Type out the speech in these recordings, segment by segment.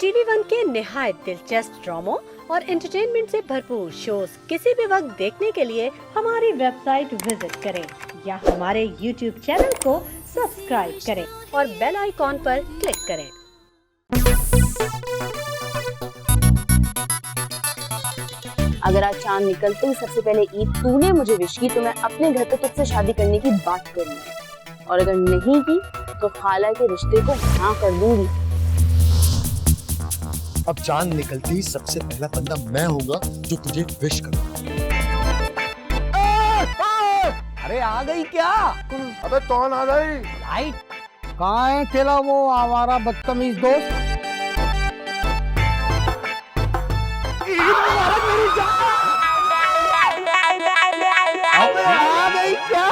TV one के निहायत दिलचस्प ड्रामों और एंटरटेनमेंट से भरपूर शोज किसी भी वक्त देखने के लिए हमारी वेबसाइट विजिट करें या हमारे यूट्यूब चैनल को सब्सक्राइब करें और बेल आइकॉन पर क्लिक करें। अगर आज चांद निकलते ही सबसे पहले ईद तूने मुझे विश की तो मैं अपने घर पे तुझसे शादी करने की बात करूंगी, और अगर नहीं की तो खाला के रिश्ते को हाँ कर दूंगी। अब चांद निकलते ही सबसे पहला बंदा मैं होगा जो तुझे विश करूंगा। अरे आ गई क्या? अबे कौन आ गई? लाइट कहाँ है तेरा वो आवारा बदतमीज दोस्त? मेरी जान! अबे आ गई क्या?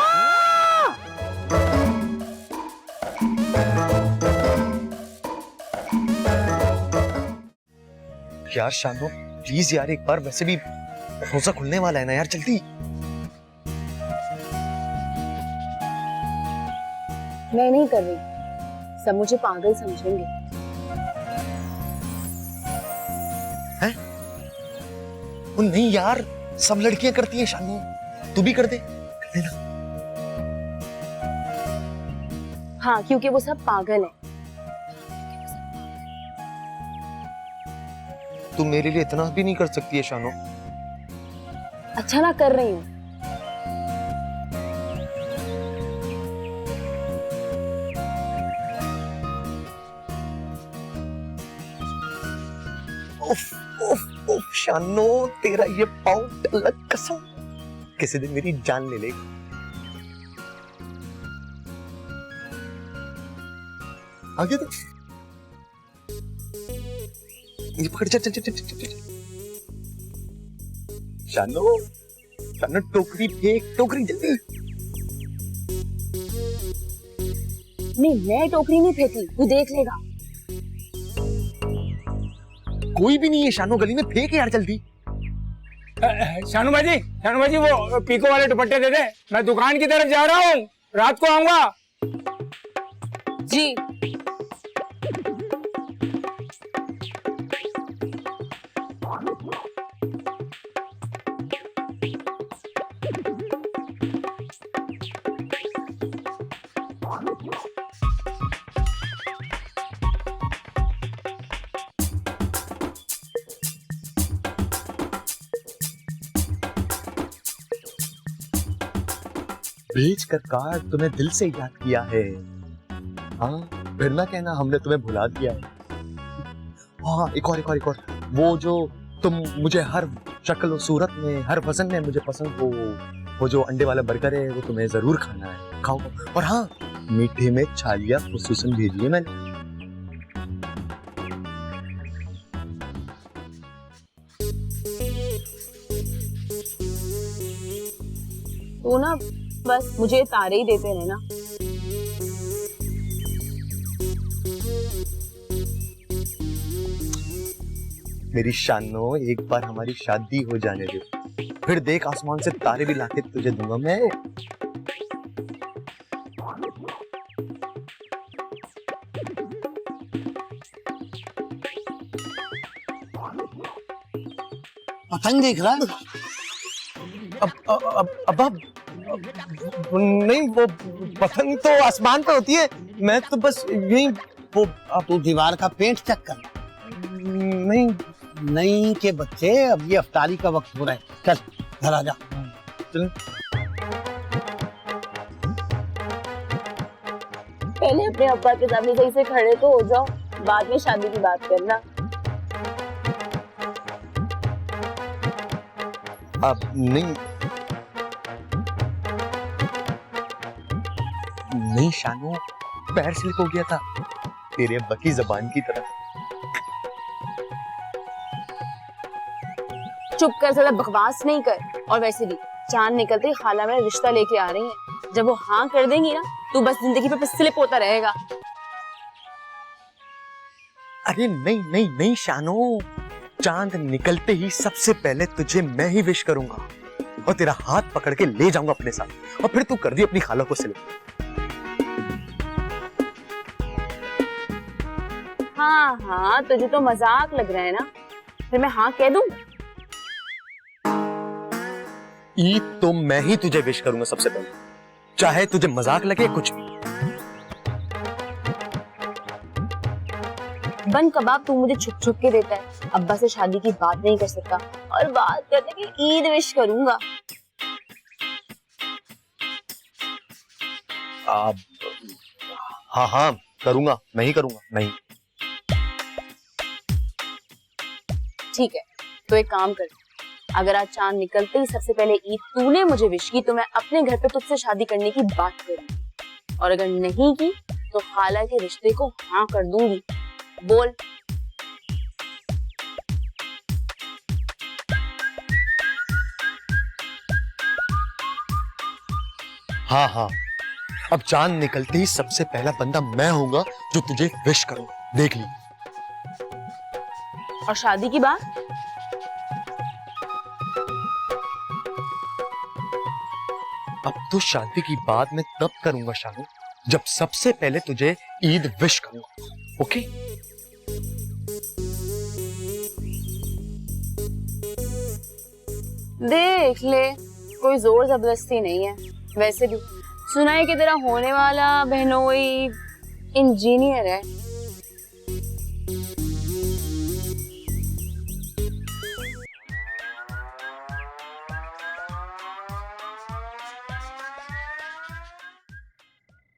यार शानो प्लीज यार एक बार, वैसे भी रोजा खुलने वाला है ना यार, जल्दी। मैं नहीं कर रही, सब मुझे पागल समझेंगे। हैं? वो नहीं यार, सब लड़कियां करती हैं शानो, तू भी कर देना। हाँ, क्योंकि वो सब पागल है। तू मेरे लिए इतना भी नहीं कर सकती है शानो। अच्छा ना कर रही हूँ। उफ उफ उफ शानो, तेरा ये पाउट अलग कसम किसी दिन मेरी जान ले लेगा। आगे तो ये पकड़, चल चल चल चल चल। शानो शानो टोकरी फेंक, टोकरी जल्दी। नहीं, मैं टोकरी नहीं फेंकी, तू देख लेगा। कोई भी नहीं है शानो, गली में फेंक यार जल्दी। शानू भाजी वो पीको वाले दुपट्टे दे दे, मैं दुकान की तरफ जा रहा हूँ, रात को आऊंगा। जी बेच कर कार तुम्हें दिल से याद किया है। हाँ फिर ना कहना हमने तुम्हें भुला दिया है। हाँ एक और वो जो तुम मुझे हर शक्ल और सूरत में, हर वजन में मुझे पसंद हो, वो जो अंडे वाला बर्गर है वो तुम्हें जरूर खाना है, खाओ। और हाँ मीठे में छालियां खुसूसन भेजी है मैंने। तो ना बस मुझे तारे ही देते रहना। मेरी शानो एक बार हमारी शादी हो जाने दे, फिर देख आसमान से तारे भी लाके तुझे दूंगा मैं। पतंग देख रहा है? अब नहीं, वो पतंग तो आसमान पे होती है, मैं तो बस यही वो। अब तू दीवार का पेंट चेक कर। नहीं के बच्चे, अब ये अफ्तारी का वक्त हो रहा है, चल घर आ जा। चल पहले अपने अब्बा के सामने सही से खड़े तो हो जाओ, बाद में शादी की बात करना। अब नहीं शानू, पैर स्लिप हो गया था तेरे अब्बा की जबान की तरफ। चुप कर, ज्यादा बकवास नहीं कर। और वैसे भी चांद निकलते ही खाला मेरा रिश्ता लेके आ रही है, जब वो हाँ कर देंगी ना तू बस जिंदगी पे स्लिप होता रहेगा। अरे नहीं शानू, चांद निकलते ही सबसे पहले तुझे मैं ही विश करूंगा और तेरा हाथ पकड़ के ले जाऊंगा अपने साथ, और फिर तू कर दी अपनी खाला को स्लिप। हाँ हाँ हाँ, तुझे तो मजाक लग रहा है ना, फिर मैं हाँ कह दूं? ईद तो मैं ही तुझे विश करूंगा सबसे पहले, चाहे तुझे मजाक लगे कुछ भी। बन कबाब तू मुझे छुप छुप के देता है, अब्बा से शादी की बात नहीं कर सकता और बात करने की ईद विश करूंगा। हाँ हाँ करूंगा, मैं ही करूंगा, मैं ही। ठीक है, तो एक काम कर, अगर आज चांद निकलते ही सबसे पहले ईद तूने मुझे विश की तो मैं अपने घर पे तुझसे शादी करने की बात करूंगी, और अगर नहीं की तो खाला के रिश्ते को हाँ कर दूंगी। बोल। हाँ हाँ, अब चांद निकलते ही सबसे पहला बंदा मैं होऊंगा जो तुझे विश करूंगा, देख ली। और शादी की बात? अब तो शादी की बात मैं तब करूंगा शानू, जब सबसे पहले तुझे ईद विश करूंगा। ओके? देख ले, कोई जोर जबरदस्ती नहीं है। वैसे भी सुना है कि तेरा होने वाला बहनोई इंजीनियर है।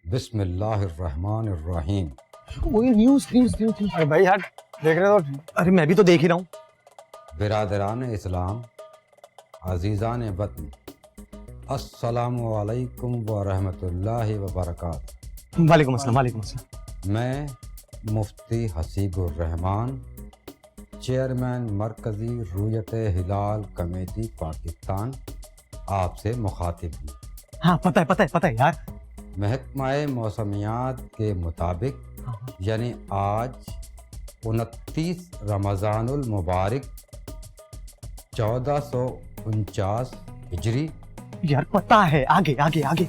बिस्मिल्लाहिर्रहमानिर्रहीम। वही न्यूज़ न्यूज़ न्यूज़। अरे भाई यार, देख रहे तो अरे मैं भी तो देख ही रहा हूँ। बिरादरान इस्लाम, अजीज़ान वतन, अस्सलामु अलैकुम व रहमतुल्लाहि व बरकातहू। वालेकुम अस्सलाम, वालेकुम अस्सलाम। मैं मुफ्ती हसीबुर रहमान, चेयरमैन मरकजी रुयत हिलाल कमेटी पाकिस्तान, आपसे मुखातिब हूँ। हाँ पता है यार। महकमाए मौसमियात के मुताबिक यानी आज 29 रमज़ानुल मुबारक 1449 हिजरी। यार पता है, आगे आगे आगे।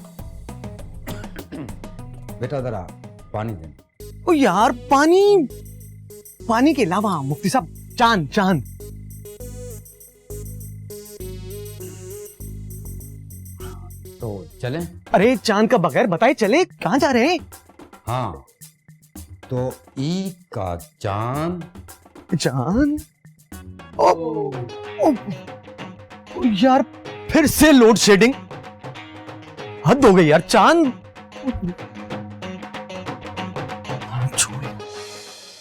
बेटा जरा पानी देना। ओ यार पानी के अलावा मुफ्ती साहब, चांद। तो चलें? अरे चांद का बगैर बताए चले कहाँ जा रहे हैं? हाँ, तो ईद का चांद। ओ, यार फिर से लोड शेडिंग, हद हो गई यार। चांद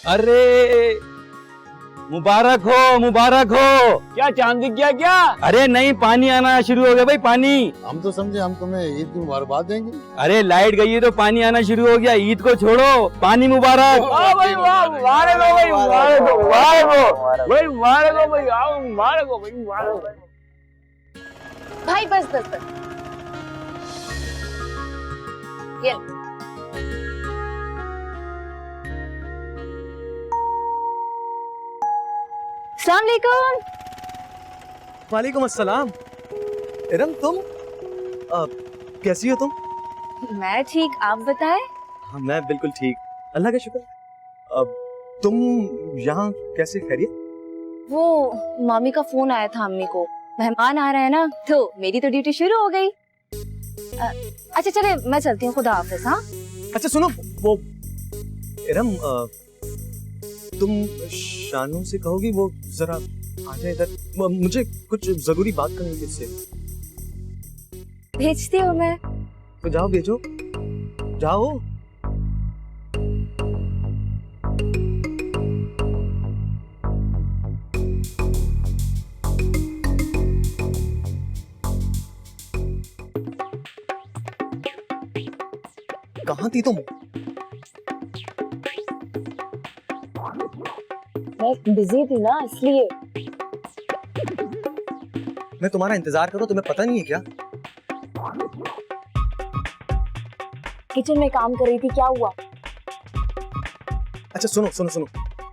अरे मुबारक हो। क्या चांद दिख गया क्या? अरे नहीं, पानी आना शुरू हो गया भाई, पानी। हम तो समझे हम तुम्हें ईद की मुबारकबाद देंगे। अरे लाइट गई है तो पानी आना शुरू हो गया, ईद को छोड़ो, पानी मुबारक। वाह भाई वाह, मुबारक हो भाई, मुबारक हो भाई, मुबारक हो भाई, आओ मुबारक हो भाई, मुबारक हो। भाई बस। ये अस्सलाम वालेकुम। वालेकुम अस्सलाम। इरम तुम कैसी हो तुम? मैं ठीक, आप बताएं? हाँ मैं बिल्कुल ठीक, अल्लाह का शुक्र। अब तुम यहाँ कैसे, खैरियत? वो मामी का फोन आया था अम्मी को, मेहमान आ रहे हैं ना, तो मेरी तो ड्यूटी शुरू हो गई। अच्छा चले, मैं चलती हूँ, खुदा हाफिज। हाँ अच्छा सुनो, वो इरम तुम शानू से कहोगी वो जरा आ जाए इधर, मुझे कुछ जरूरी बात करनी है इससे। भेजती हूँ मैं। तो जाओ, भेजो, जाओ। कहाँ थी तुम? मैं बिजी थी ना, इसलिए। मैं तुम्हारा इंतजार करूं, तुम्हें पता नहीं है क्या? किचन में काम कर रही थी, क्या हुआ? अच्छा सुनो,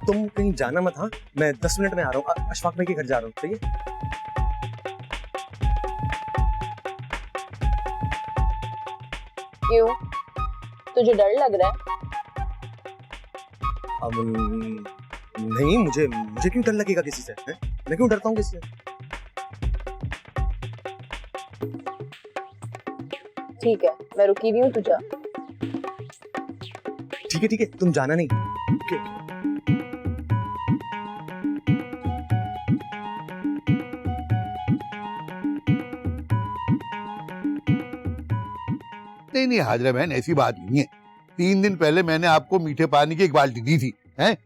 तुम कहीं जाना मत। हाँ मैं 10 मिनट में आ रहा हूँ, अशफाक भाई के घर जा रहा हूँ, सही है? क्यों, तुझे डर लग रहा है? नहीं, मुझे क्यों डर लगेगा किसी से? हैं? मैं क्यों डरता हूँ किसी से? ठीक है, मैं रुकी भी हूँ, तू जा। ठीक है, तुम जाना नहीं। ओके। नहीं हाजरा बहन, ऐसी बात नहीं है। 3 दिन पहले मैंने आपको मीठे पानी की एक बाल्टी दी थी, हैं?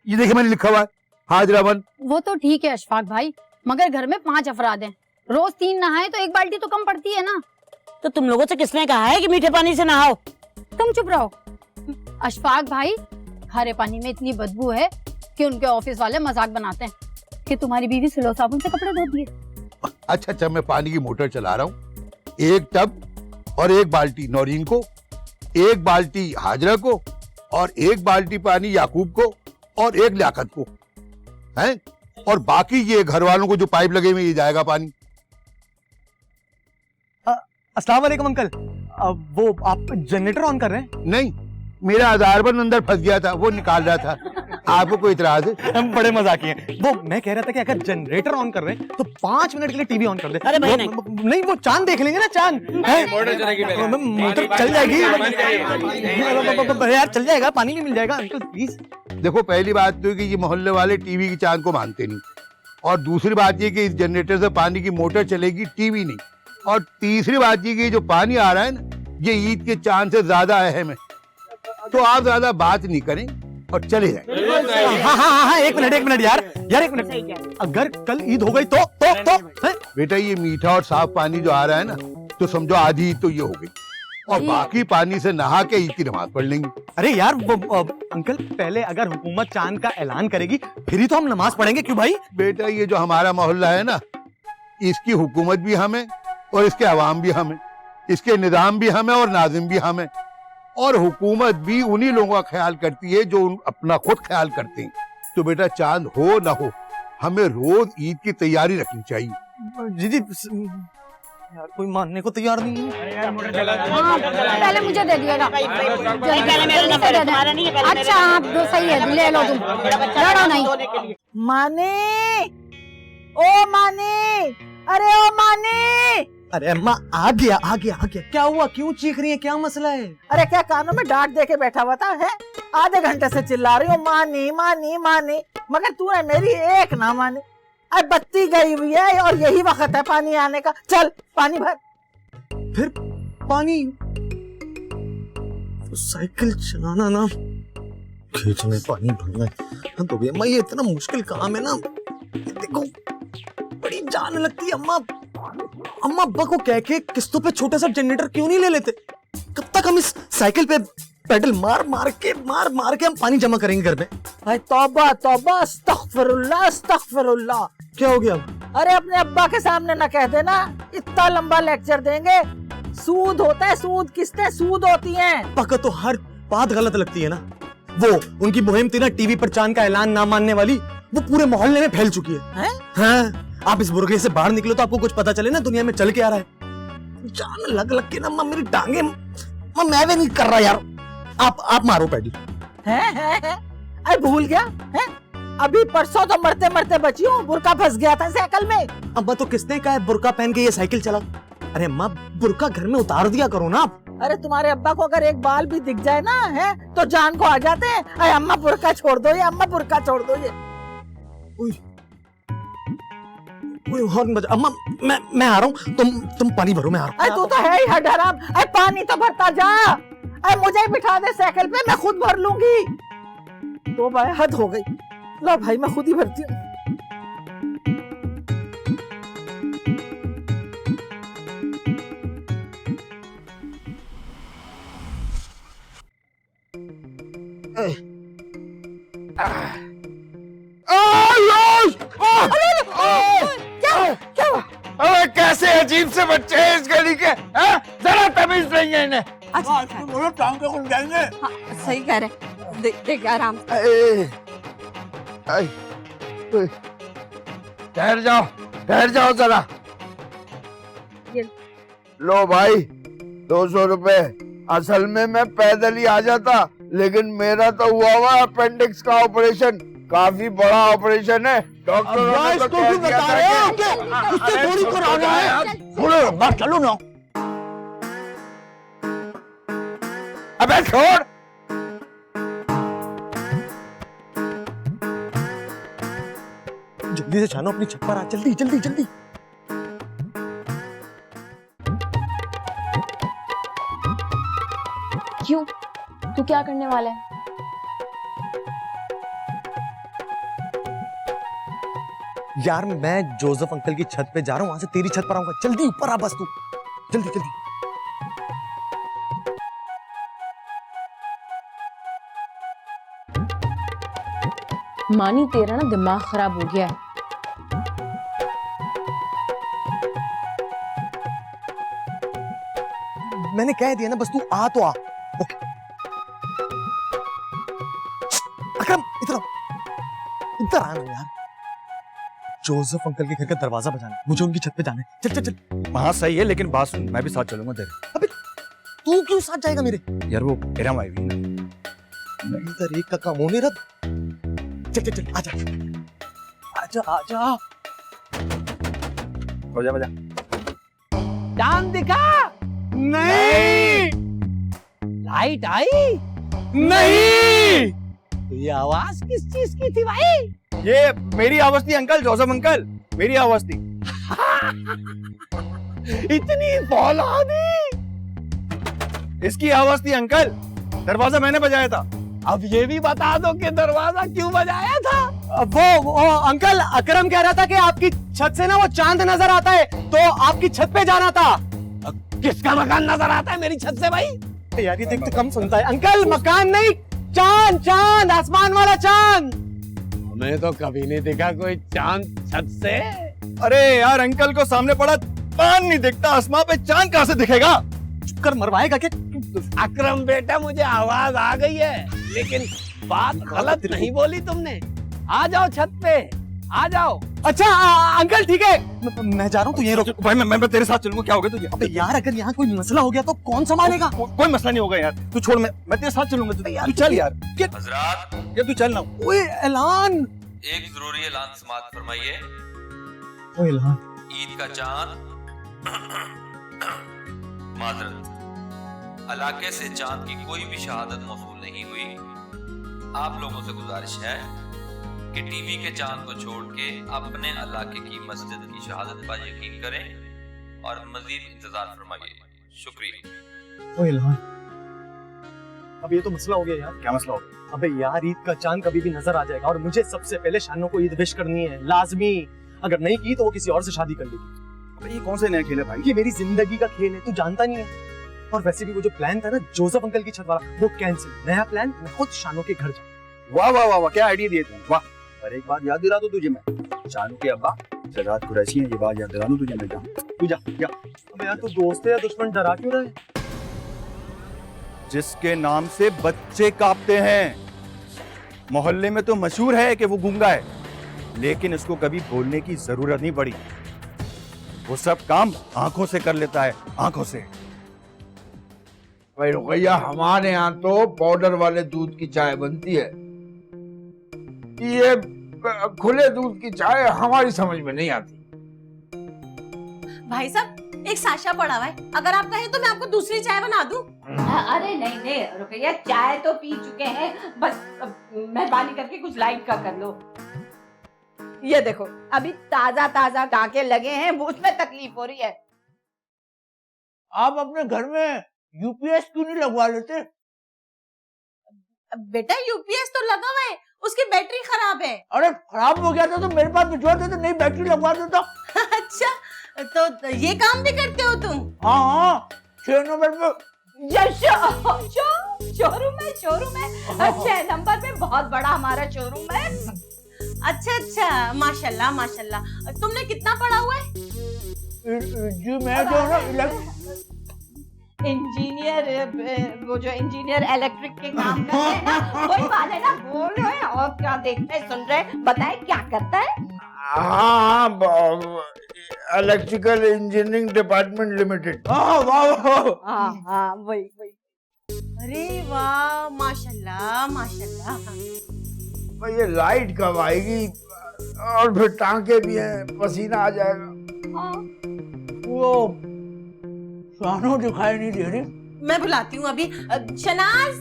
ये देखिए मैंने लिखा हुआ है हाजरा बहन। वो तो ठीक है अशफाक भाई, मगर घर में 5 अफराद हैं, रोज 3 नहाए तो 1 बाल्टी तो कम पड़ती है ना। तो तुम लोगों से किसने कहा है कि मीठे पानी से नहाओ? तुम चुप रहो। अशफाक भाई, खारे पानी में इतनी बदबू है कि उनके ऑफिस वाले मजाक बनाते हैं कि तुम्हारी बीवी सिलो साबुन से कपड़े धोती है। अच्छा, मैं पानी की मोटर चला रहा हूँ। 1 टब और 1 बाल्टी नौरीन को, 1 बाल्टी हाजरा को, और 1 बाल्टी पानी याकूब को, और 1 लियाकत को, हैं? और बाकी ये घर वालों को जो पाइप लगे हुए ये जाएगा पानी। अस्सलाम वालेकुम अंकल। वो आप जनरेटर ऑन कर रहे हैं? नहीं, मेरा आधार बंद अंदर फंस गया था, वो निकाल रहा था। आपको कोई इतराज है? हम बड़े मजाकी हैं। वो मैं कह रहा था कि अगर जनरेटर ऑन कर रहे हैं तो 5 मिनट के लिए टीवी ऑन कर दे। अरे भाई नहीं, वो चांद देख लेंगे ना, चांद। मोटर चलेगी पहले। मोटर चल जाएगी यार, चल जाएगा, पानी भी मिल जाएगा अंकल प्लीज। देखो, पहली बात तो है कि ये मोहल्ले वाले टीवी की चांद को मानते नहीं, और दूसरी बात ये कि इस जनरेटर से पानी की मोटर चलेगी, टीवी नहीं, और तीसरी बात ये कि जो पानी आ रहा है ना, ये ईद के चांद से ज्यादा अहम है। तो आप ज्यादा बात नहीं करें और चले जाएं। हाँ, एक मिनट यार, एक मिनट। अगर कल ईद हो गई तो बेटा, ये मीठा और साफ पानी जो आ रहा है ना, तो समझो आधी ईद तो ये हो गई, और बाकी पानी से नहा के ईद की नमाज पढ़ लेंगे। अरे यार, वो अंकल पहले अगर हुकूमत चांद का ऐलान करेगी फिर ही तो हम नमाज पढ़ेंगे। क्यों भाई? बेटा, ये जो हमारा मोहल्ला है ना, इसकी हुकूमत भी हमें और इसके अवाम भी हमें, इसके निजाम भी हमें और नाजिम भी हमें, और हुकूमत भी उन्हीं लोगों का ख्याल करती है जो अपना खुद ख्याल करते हैं। तो बेटा, चांद हो ना हो, हमें रोज ईद की तैयारी रखनी चाहिए। जी यार, कोई मानने को तैयार नहीं है। हाँ, पहले मुझे दे दिएगा। पहले मेरा नंबर है, तुम्हारा नहीं है, पहले मेरा। अच्छा, आप दो सही है, ले लो तुम, लड़ो नहीं। माने, ओ माने, अरे ओ माने। अरे अम्मा, आ गया। क्या हुआ? क्यों चीख रही है? क्या मसला है? अरे क्या कानों में डांट दे के बैठा हुआ था? है आधे घंटे से चिल्ला रही हूँ मानी, मगर तूने मेरी एक ना मानी। अब बत्ती गई हुई है और यही वक्त है पानी आने का, चल पानी भर। फिर पानी? तो साइकिल चलाना ना खेत में पानी भरना है तो भी अम्मा, ये इतना मुश्किल काम है ना। देखो, बड़ी जान लगती है अम्मा अब्बा को कह के किस्तों पे छोटा सा जनरेटर क्यों नहीं ले लेते? कब तक हम इस साइकिल पे पेडल मार के हम पानी जमा करेंगे घर में? भाई तौबा, अस्तगफिरुल्लाह। क्या हो गया? अरे अपने अब्बा के सामने ना कह देना, इतना लंबा लेक्चर देंगे। सूद होता है, सूद किस्तें सूद होती हैं। अब्बा को तो हर बात गलत लगती है ना। वो उनकी मुहिम थी ना टीवी पर चांद का ऐलान ना मानने वाली, वो पूरे मोहल्ले में फैल चुकी है। हाँ, आप इस बुरगले से बाहर निकलो तो आपको कुछ पता चले ना दुनिया में चल के आ रहा है। जान लग के ना मेरी टांगे, मैं भी नहीं कर रहा यार। आप मारो पैडल। अरे भूल गया है? अभी परसों तो मरते मरते बची हूँ, बुरका फंस गया था साइकिल में। अब्बा तो किसने कहा है बुरका पहन के ये साइकिल चलाओ? अरे अम्मा, बुरका घर में उतार दिया करो ना आप। अरे तुम्हारे अब्बा को अगर एक बाल भी दिख जाए ना, है तो जान को आ जाते हैं। अरे अम्मा बुरका छोड़ दो ये, अम्मा बुरका छोड़ दो ये। अम्मा, मैं आ रहा हूँ, तुम पानी भरो, मैं आ रहा हूँ। अरे तू तो है ही हडहराम। अरे पानी तो भरता जा। अरे मुझे बिठा दे साइकिल पे, मैं खुद भर लूंगी। तो भाई हद हो गई। लो भाई, मैं खुद ही भरती हूँ। अरे कैसे अजीब से बच्चे हैं इस गली के, जरा तमीज नहीं है इन्हें। सही कह रहे, देख आराम। ठहर जाओ जरा। लो भाई, 200 रुपए। असल में मैं पैदल ही आ जाता, लेकिन मेरा तो हुआ हुआ अपेंडिक्स का ऑपरेशन, काफी बड़ा ऑपरेशन है। डॉक्टरों ने तो कह दिया था कि उससे थोड़ी कराना है। छोड़ो, बात चलो ना। अबे छोड़। जल्दी से छानो, अपनी छत पर आ, जल्दी जल्दी जल्दी। क्यों? तू क्या करने वाला है? यार मैं जोसेफ अंकल की छत पे जा रहा हूँ, वहां से तेरी छत पर आऊंगा। जल्दी ऊपर आ बस तू, जल्दी जल्दी। मानी तेरा ना दिमाग खराब हो गया है। मैंने कह दिया ना, बस तू आ तो आ। ओके। अकरम इधर आ, इधर आना यार। जोसेफ अंकल के घर का दरवाजा बजाना, मुझे उनकी छत पे जाना है। चल चल चल। हाँ सही है, लेकिन बात सुन, मैं भी साथ चलूंगा तेरे। अबे तू क्यों साथ जाएगा मेरे? यार वो इरम आई हुई ना। नहीं इधर एक का काम हो नहीं रहा। चल चल चल, आजा आजा आजा। बजा बजा। चांद दिखा? नहीं। लाइट आई? नहीं। तो ये आवाज किस चीज की थी भाई? ये मेरी आवाज थी अंकल, जोसेफ अंकल, मेरी आवाज थी। इतनी फौलादी। इसकी आवाज थी अंकल, दरवाजा मैंने बजाया था। अब ये भी बता दो कि दरवाजा क्यों बजाया था? वो अंकल, अकरम कह रहा था कि आपकी छत से ना वो चांद नजर आता है, तो आपकी छत पे जाना था। किसका मकान नजर आता है मेरी छत से भाई? यार ये देख तो कम सुनता है। अंकल मकान नहीं, चांद, चांद, आसमान वाला चांद। हमें तो कभी नहीं दिखा कोई चांद छत से। अरे यार अंकल को सामने पड़ा चांद नहीं दिखता, आसमान पे चांद कहां से दिखेगा? चुप कर, मरवाएगा क्या? अकरम बेटा, मुझे आवाज आ गई है, लेकिन बात गलत नहीं बोली तुमने। आ जाओ छत पे, आ जाओ। अच्छा अंकल ठीक है, मैं जा रहा हूँ, तू यहीं रोक। भाई मैं तेरे साथ चलूंगा, क्या हो गया तुझे? अबे यार अगर यहाँ कोई मसला हो गया तो कौन संभालेगा? कोई मसला नहीं होगा यार, तू छोड़, मैं तेरे साथ चलूंगा। तू चल यार। हजरात, ये तू चल ना। ओए ऐलान। एक जरूरी ऐलान समाअत फरमाइए। ओए ऐलान। ईद का चांद माजरत, इलाके से चांद की कोई भी शहादत मौसूल नहीं हुई। आप लोगों से गुजारिश है कि टीवी के चांद को छोड़ के अपने इलाके की मस्जिद की शहादत पर यकीन करें और मजीद इंतजार फरमाइए। शुक्रिया। ओए ऐलान, अब ये तो मसला हो गया यार। क्या मसला हो गया? अबे यार ईद का चांद कभी भी नजर आ जाएगा और मुझे सबसे पहले शानों को ईद विश करनी है, लाजमी। अगर नहीं की तो वो किसी और से शादी कर लेगी। अबे ये कौन से नए खेल है भाई? ये मेरी जिंदगी का खेल है, तू जानता नहीं है। और वैसे भी वो जो प्लान था ना जोसेफ अंकल की छत वाला, वो कैंसिल। नया प्लान, मैं खुद शानों के घर जाऊं। वाह वाह वाह वाह, क्या आइडिया दिए तुम, वाह। पर एक बात याद दिला दूं तुझे मैं, शानू के अब्बा सजाद कुरैशी हैं, ये बात याद दिला दूं तुझे मैं। तू जा जा। अबे यार तू दोस्त है या दुश्मन, डरा क्यों रहा है? जिसके नाम से बच्चे कांपते हैं, मोहल्ले में तो मशहूर है कि वो गूंगा है, लेकिन इसको कभी बोलने की जरूरत नहीं पड़ी। वो सब काम आंखों से कर लेता है, आंखों से। भाई रुकैया, हमारे यहाँ तो पाउडर वाले दूध की चाय बनती है, ये खुले दूध की चाय हमारी समझ में नहीं आती। भाई साहब, एक साशा पड़ा हुआ है, अगर आप कहें तो मैं आपको दूसरी चाय बना दूं। अरे नहीं नहीं रुकैया, चाय तो पी चुके हैं, बस मेहरबानी करके कुछ लाइट का कर लो। ये देखो, अभी ताजा ताजा टाके लगे हैं, उसमें तकलीफ हो रही है। आप अपने घर में यूपीएस क्यों नहीं लगवा लेते? बेटा यूपीएस तो लगा हुआ है, उसकी बैटरी खराब है। अरे खराब हो गया था तो मेरे पास भिजवा देते, नई बैटरी लगवा देता। अच्छा, तो ये काम भी करते हो तुम? हाँ, 6 नंबर पे शोरूम है। 6 नंबर पे बहुत बड़ा हमारा शोरूम है। अच्छा, माशाल्लाह माशाल्लाह। तुमने कितना पढ़ा हुआ है? जी मैं जो ना इंजीनियर, वो जो इंजीनियर इलेक्ट्रिक के काम करते हैं ना, वही वाले ना। बोल रहे हैं और क्या देखते सुन रहे, बताए क्या करता है? हाँ, इलेक्ट्रिकल इंजीनियरिंग डिपार्टमेंट लिमिटेड। हाँ वही। अरे वाह, माशाल्लाह माशाल्लाह। भाई ये लाइट कब आएगी? और फिर टांके भी हैं, पसीना आ जाएगा। वो शानो दिखाई नहीं दे रही। मैं बुलाती हूँ अभी। शनाज,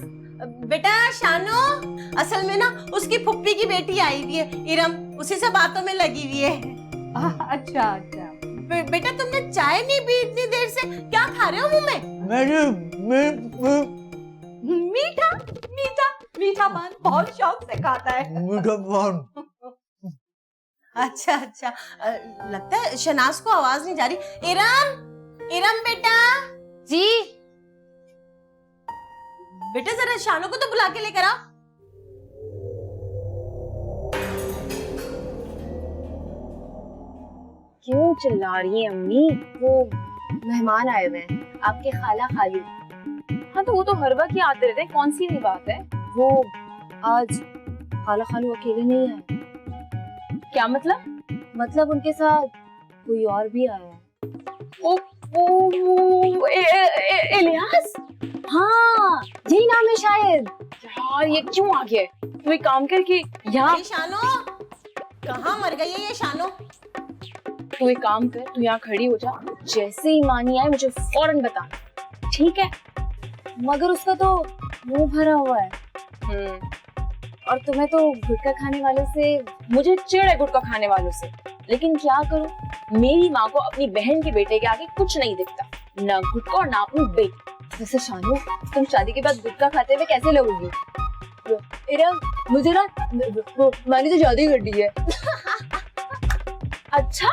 बेटा शानो, असल में ना उसकी फुप्पी की बेटी आई हुई है इरम, उसी से बातों में लगी हुई है। अच्छा अच्छा। बेटा तुमने चाय नहीं पी इतनी देर से, क्या खा रहे हो मुंह में? मीठा मीठा मीठा पान बहुत शौक से खाता है। मीठा पान। अच्छा अच्छा। लगता है शनाज को आवाज नहीं जा रही। इरम, इरम बेटा। जी बेटा जरा शानो को तो बुला के लेकर आओ। क्यों चिल्ला रही है अम्मी? वो मेहमान आए हुए हैं, आपके खाला खालू। हाँ तो वो तो हर वक्त ही आते रहते हैं, कौन सी नई बात है? वो आज खाला खालू अकेले नहीं आए। क्या मतलब? मतलब उनके साथ कोई और भी आया है। इलियास? हाँ यही नाम है शायद। यार ये क्यों आ गया? तू एक काम कर कि यहाँ। शानो कहाँ मर गई है ये शानो? तू एक काम कर, तू यहाँ खड़ी हो जा, जैसे ही मानी आए मुझे फौरन बता, ठीक है? मगर उसका तो मुंह भरा हुआ है। और तुम्हें तो गुटखा खाने वालों से, मुझे चिढ़ है गुटखा खाने वालों से, लेकिन क्या करूं, मेरी माँ को अपनी बहन के बेटे के आगे कुछ नहीं दिखता, ना गुटखा और ना अपनी बेटी। वैसे शानू, तुम शादी के बाद गुटखा खाते हुए कैसे लगोगी? मुझे ना, मैंने तो शादी कर दी है। अच्छा।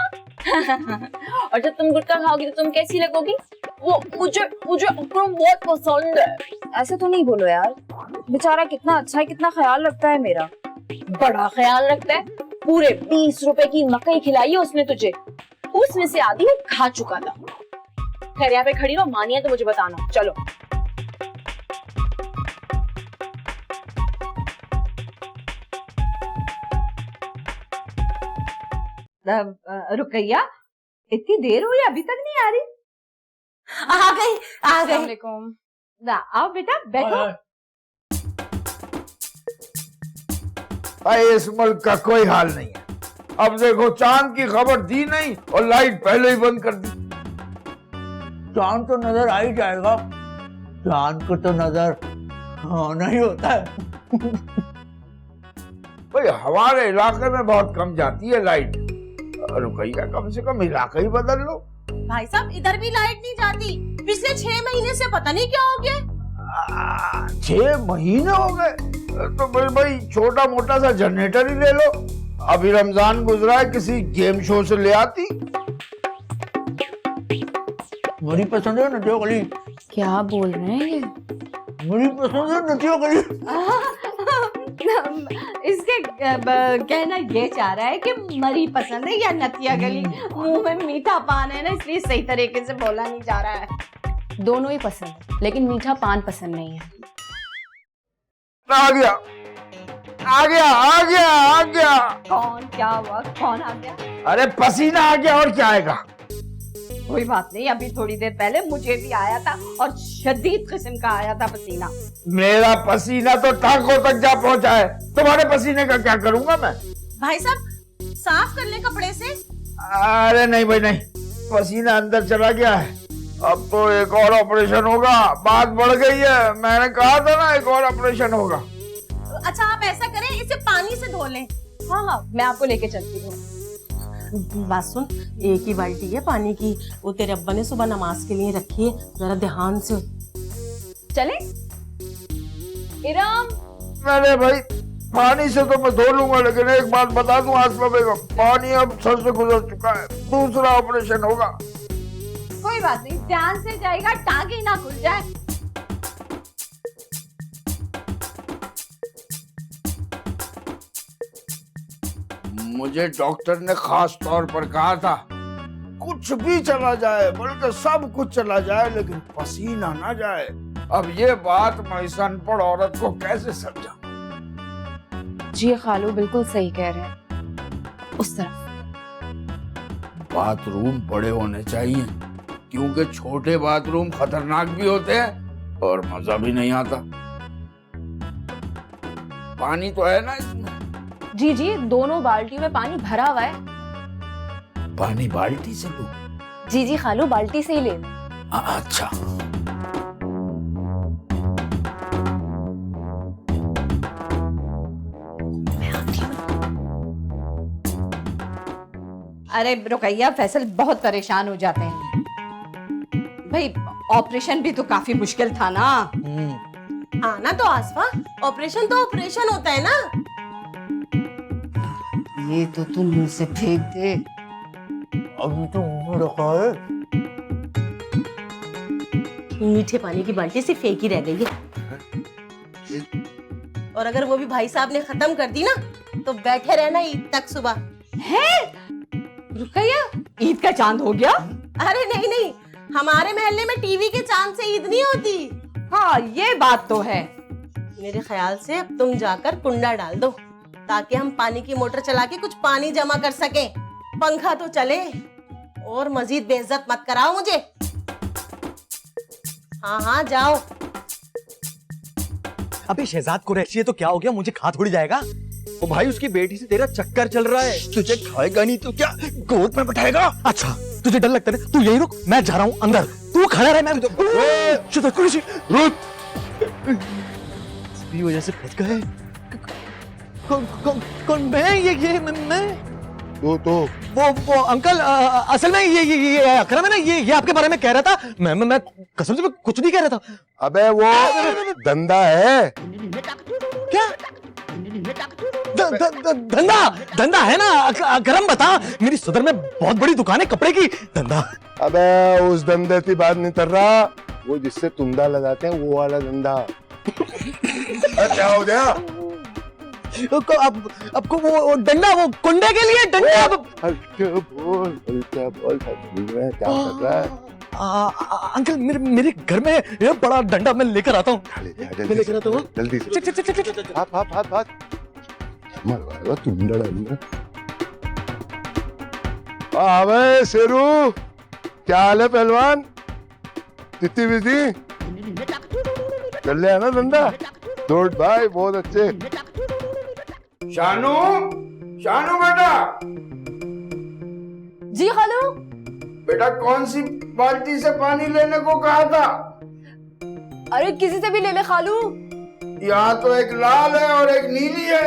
और जब तुम गुटखा खाओगी तो तुम कैसी लगोगी? वो मुझे अकरम बहुत पसंद है। ऐसे तो नहीं बोलो यार, बेचारा कितना अच्छा है, कितना ख्याल रखता है मेरा। बड़ा ख्याल रखता है, पूरे 20 रुपए की मकई खिलाई है उसने तुझे, उसमें से आधी वो खा चुका था। खैर यहाँ पे खड़ी रहो, मानिए तो मुझे बताना। चलो रुकैया, इतनी देर हुई अभी तक नहीं आ रही? आ गई आ गई। आओ बेटा बैठो। इस मुल्क का कोई हाल नहीं है। अब देखो चांद की खबर दी नहीं और लाइट पहले ही बंद कर दी। चांद तो नजर आ ही जाएगा, चांद को तो नजर आना ही होता है। भाई हमारे इलाके में बहुत कम जाती है लाइट। रुकैया कम से कम इलाका ही बदल लो। भाई साहब इधर भी लाइट नहीं जाती, पिछले 6 महीने से पता नहीं क्या हो गया। 6 महीने हो गए तो भाई छोटा मोटा सा जनरेटर ही ले लो। अभी रमजान गुजरा है, किसी गेम शो से ले आती। बड़ी पसंद है नदियों गली। क्या बोल रहे हैं ये? बड़ी पसंद है नदियों गली। इसके कहना ये चाह रहा है कि मरी पसंद है या नतिया गली। मुंह में मीठा पान है ना, इसलिए सही तरीके से बोला नहीं जा रहा है। दोनों ही पसंद, लेकिन मीठा पान पसंद नहीं है। आ गया आ गया आ गया आ गया। कौन? क्या हुआ? कौन आ गया? अरे पसीना आ गया, और क्या आएगा? कोई बात नहीं, अभी थोड़ी देर पहले मुझे भी आया था और शदीद किस्म का आया था पसीना। मेरा पसीना तो टांगों तक जा पहुंचा है, तुम्हारे पसीने का क्या करूंगा मैं? भाई साहब साफ कर ले कपड़े से। अरे नहीं भाई नहीं, पसीना अंदर चला गया है, अब तो एक और ऑपरेशन होगा। बात बढ़ गई है, मैंने कहा था ना एक और ऑपरेशन होगा। अच्छा आप ऐसा करें, इसे पानी से धो लें। हाँ मैं आपको लेके चलती हूँ। बात सुन, एक ही बाल्टी है पानी की, वो तेरे अब्बा ने सुबह नमाज के लिए रखी है, जरा ध्यान से। चले? इरम। मैंने भाई पानी से तो मैं धो लूंगा, लेकिन एक बात बता दूं आसमा बेगम, पानी अब सर से गुजर चुका है, दूसरा ऑपरेशन होगा। कोई बात नहीं, ध्यान से जाएगा, टांगे ना खुल जाए। मुझे डॉक्टर ने खास तौर पर कहा था कुछ भी चला जाए, बल्कि सब कुछ चला जाए, लेकिन पसीना ना जाए। अब ये बात मैं इस अनपढ़ औरत को कैसे समझाऊं? जी खालू बिल्कुल सही कह रहे हैं। उस तरफ बाथरूम बड़े होने चाहिए, क्योंकि छोटे बाथरूम खतरनाक भी होते हैं और मजा भी नहीं आता। पानी तो है ना इसमें? जी जी, दोनों बाल्टियों में पानी भरा हुआ है। पानी बाल्टी से लूं? जी जी खालू, बाल्टी से ही ले। अच्छा। अरे रुकैया, फैसल बहुत परेशान हो जाते हैं भाई। ऑपरेशन भी तो काफी मुश्किल था ना। हाँ ना, तो आसफा ऑपरेशन तो ऑपरेशन होता है ना। ये तो तुम मुंह से फेंक दे। अभी तो मुंह रखा है। मीठे पानी की बाल्टी सिर्फ फेंक ही रह गई है, और अगर वो भी भाई साहब ने खत्म कर दी ना तो बैठे रहना ईद तक सुबह। है रुकैया, ईद का चांद हो गया? अरे नहीं नहीं, हमारे मोहल्ले में टीवी के चांद से ईद नहीं होती। हाँ ये बात तो है। मेरे ख्याल से अब तुम जाकर कुंडा डाल दो, ताकि हम पानी की मोटर चला के कुछ पानी जमा कर सकें। पंखा तो चले, और मजीद बेइज्जत मत कराओ मुझे। हाँ हाँ जाओ। अबे शहजाद कुरैशी है तो क्या हो गया, मुझे खा थोड़ी जाएगा। ओ भाई, उसकी बेटी से तेरा चक्कर चल रहा है, तुझे खाएगा नहीं तो क्या गोद में बैठाएगा? अच्छा तुझे डर लगता है, तू यही रुक, मैं जा रहा हूँ अंदर, तू खड़ा रहे। मैं शहजाद कुरैशी रुक। इसकी वजह से फंस गए। कौन मैं? ये मैं तो वो अंकल, असल में ये अकरम है ना, ये आपके बारे में कह रहा था। मैं कसम से मैं कुछ नहीं कह रहा था। अबे वो धंधा है। क्या धंधा है ना? अकरम बता, मेरी सदर में बहुत बड़ी दुकान है कपड़े की। धंधा? अबे उस धंधे की बात नहीं कर रहा, वो जिससे तुंदा लगाते हैं वो वाला धंधा। क्या हो गया? अब को वो डंडा, वो कुंडे के लिए डंडा। हल्के बोल क्या कर रहा है? अंकल मेरे घर में ये बड़ा डंडा मैं लेकर आता हूँ। लेकर आता हूँ जल्दी से। हाथ मरवाएगा तुंदा डालूंगा। अबे शेरू, क्या हाल है पहलवान? कितनी बिजी? कर लिया ना धंधा? गुड भाई, बहुत अच्छे। शानू, शानू बेटा। जी खालू। बेटा कौन सी बाल्टी से पानी लेने को कहा था? अरे किसी से भी ले ले खालू। यहाँ तो एक लाल है और एक नीली है।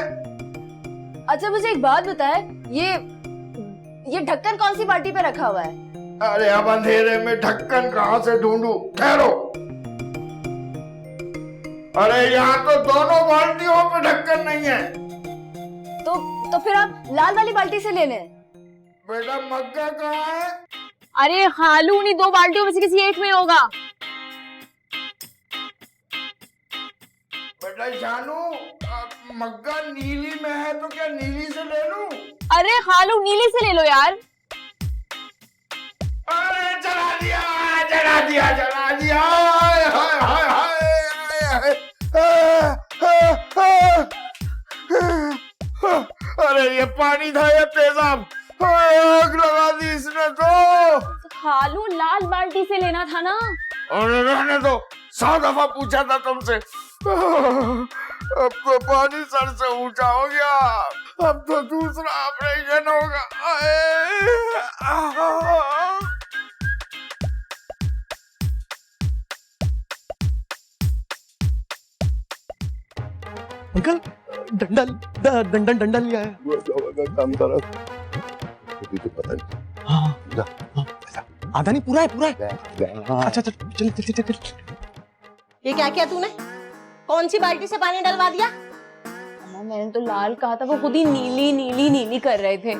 अच्छा मुझे एक बात बताए, ये ढक्कन कौन सी बाल्टी पे रखा हुआ है? अरे अब अंधेरे में ढक्कन कहाँ से ढूंढूं? ठहरो। अरे यहाँ तो दोनों बाल्टियों पे ढक्कन नहीं है। तो फिर आप लाल वाली बाल्टी से ले लें। बेटा मग्गा कहाँ है? अरे खालू, उन्हीं दो बाल्टियों में से किसी एक में होगा। बेटा जानू, मग्गा नीली में है तो क्या नीली से ले लूं? अरे खालू नीली से ले लो यार। अरे जला दिया, जला दिया, जला दिया। हाय हाय हाय हाय। अरे ये पानी था या तेजाब? आग लगा दी इसने तो। खालू लाल बाल्टी से लेना था ना। अरे रहने दो, 100 दफा पूछा था तुमसे। अब तो पानी सर से ऊंचा हो गया, अब तो दूसरा ऑपरेशन होगा। अंकल डंडा लिया है। काम करो, तो पता नहीं। हाँ, आधा नहीं, पूरा है। अच्छा चल। ये क्या किया तूने? कौन सी बाल्टी से पानी डलवा दिया? मैंने तो लाल कहा था, वो खुद ही नीली नीली नीली कर रहे थे।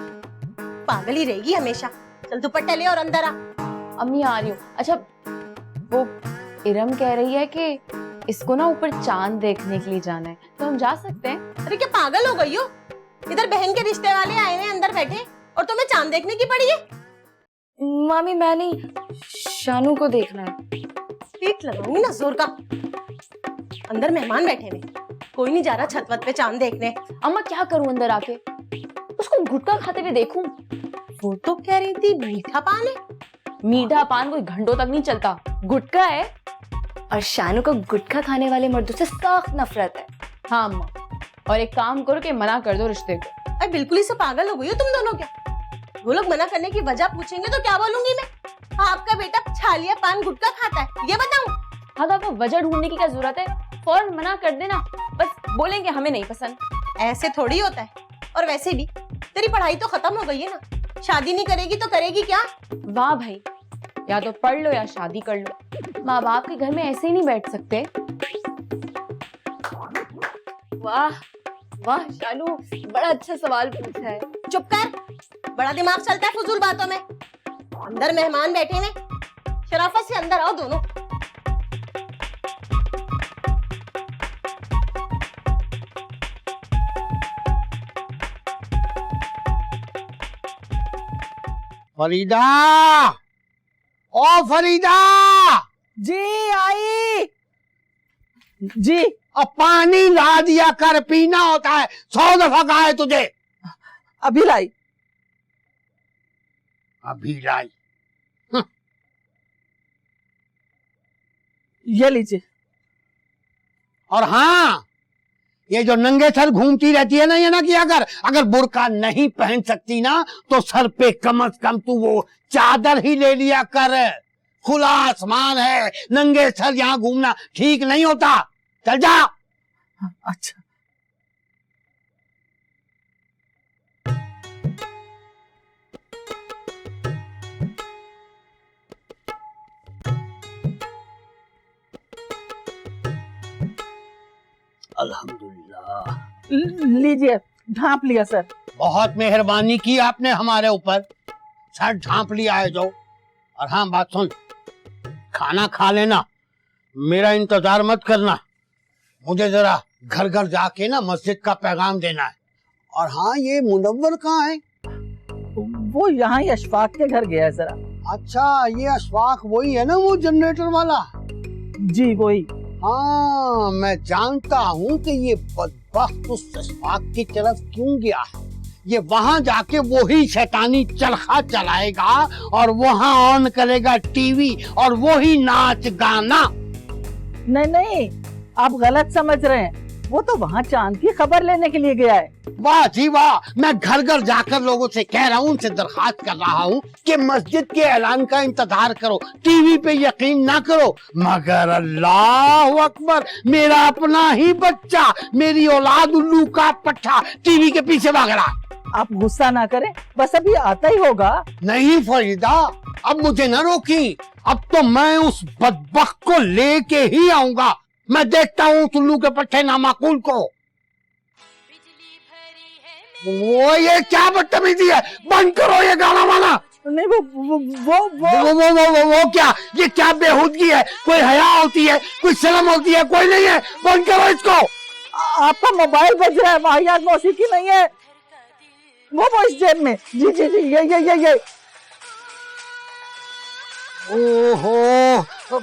पागल ही रहेगी हमेशा। चल दुपट्टा ले और अंदर आ। अम्मी आ रही हूँ। अच्छा वो इरम कह रही है कि इसको ना ऊपर चांद देखने के लिए जाना है, तो हम जा सकते हैं? अरे क्या पागल हो गई हो? इधर बहन के रिश्ते वाले आए हैं अंदर बैठे, और तुम्हें चांद देखने की पड़ी है? मामी मैं नहीं, शानू को देखना है। पीठ लगाऊंगी ना जोर का। अंदर मेहमान बैठे हैं, कोई नहीं जा रहा छत वत पे चांद देखने। अम्मा क्या करूं अंदर आके? उसको गुटखा खाते हुए देखूं? वो तो कह रही थी मीठा पान है। मीठा पान कोई घंटों तक नहीं चलता, गुटखा है। और शानू को गुटखा खाने वाले मर्दों से सख्त नफरत है। हाँ अम्मा, और एक काम करो कि मना कर दो रिश्ते को। अरे बिल्कुल ही से पागल हो गई हो तुम दोनों क्या? वो लोग मना करने की वजह पूछेंगे तो क्या बोलूंगी मैं? आपका बेटा छालिया पान गुटखा खाता है, ये बताऊं? हाँ तो आपको वजह ढूंढने की क्या जरूरत है? फौरन मना कर देना, बस बोलेंगे हमें नहीं पसंद। ऐसे थोड़ी होता है। और वैसे भी तेरी पढ़ाई तो खत्म हो गई है ना, शादी नहीं करेगी तो करेगी क्या? वाह भाई, या तो पढ़ लो या शादी कर लो। माँ बाप के घर में ऐसे ही नहीं बैठ सकते। वाह वाह शानू, बड़ा अच्छा सवाल पूछा है। चुप कर, बड़ा दिमाग चलता है फजूल बातों में। अंदर मेहमान बैठे हैं, शराफत से अंदर आओ दोनों। फरीदा, ओ फरीदा। जी आई। जी अब पानी ला दिया कर, पीना होता है। 100 दफा कहा है तुझे। अभी लाई। अभी लाई। ये लीजिए। और हाँ, ये जो नंगे सर घूमती रहती है ना, ये ना किया कर। अगर बुर्का नहीं पहन सकती ना तो सर पे कम से कम तू वो चादर ही ले लिया कर। खुला आसमान है, नंगे सर यहाँ घूमना ठीक नहीं होता। चल जा। अच्छा। अल्हम्दुलिल्लाह। लीजिए, ढांप लिया सर। बहुत मेहरबानी की आपने हमारे ऊपर। सर ढांप लिया है जो। और हाँ बात सुन, खाना खा लेना, मेरा इंतजार मत करना। मुझे जरा घर घर जाके ना मस्जिद का पैगाम देना है। और हाँ, ये मुनव्वर कहाँ है? वो यहाँ ही अशफाक के घर गया है जरा। अच्छा, ये अशफाक वही है ना, वो जनरेटर वाला? जी वही। हाँ, मैं जानता हूँ कि ये बदबख्त उस अशफाक की तरफ क्यों गया है। ये वहां जाके वही शैतानी चरखा चलाएगा और वहां ऑन करेगा टीवी और वही नाच गाना। नहीं नहीं, आप गलत समझ रहे हैं। वो तो वहाँ चांद की खबर लेने के लिए गया है। वाह जी वाह। मैं घर घर जाकर लोगों से कह रहा हूँ, उनसे दरखास्त कर रहा हूँ कि मस्जिद के ऐलान का इंतजार करो, टीवी पे यकीन ना करो। मगर अल्लाह अकबर, मेरा अपना ही बच्चा, मेरी औलाद उल्लू का पट्टा टीवी के पीछे भाग रहा। आप गुस्सा ना करें, बस अभी आता ही होगा। नहीं फरीदा, अब मुझे न रोकी। अब तो मैं उस बदबख्त को लेके ही आऊंगा। मैं देखता हूँ टुल्लू के पट्टे नामाकुल को। वो ये क्या बदतमीजी है? बंद करो ये गाना वाना। नहीं वो क्या, ये क्या बेहूदगी है? कोई हया होती है, कोई शर्म होती है? कोई नहीं है। बंद करो इसको। आपका मोबाइल बज रहा है, वाहियात मौसीकी नहीं है। वो इस जेब में। जी जी जी, ये। ओहो, तो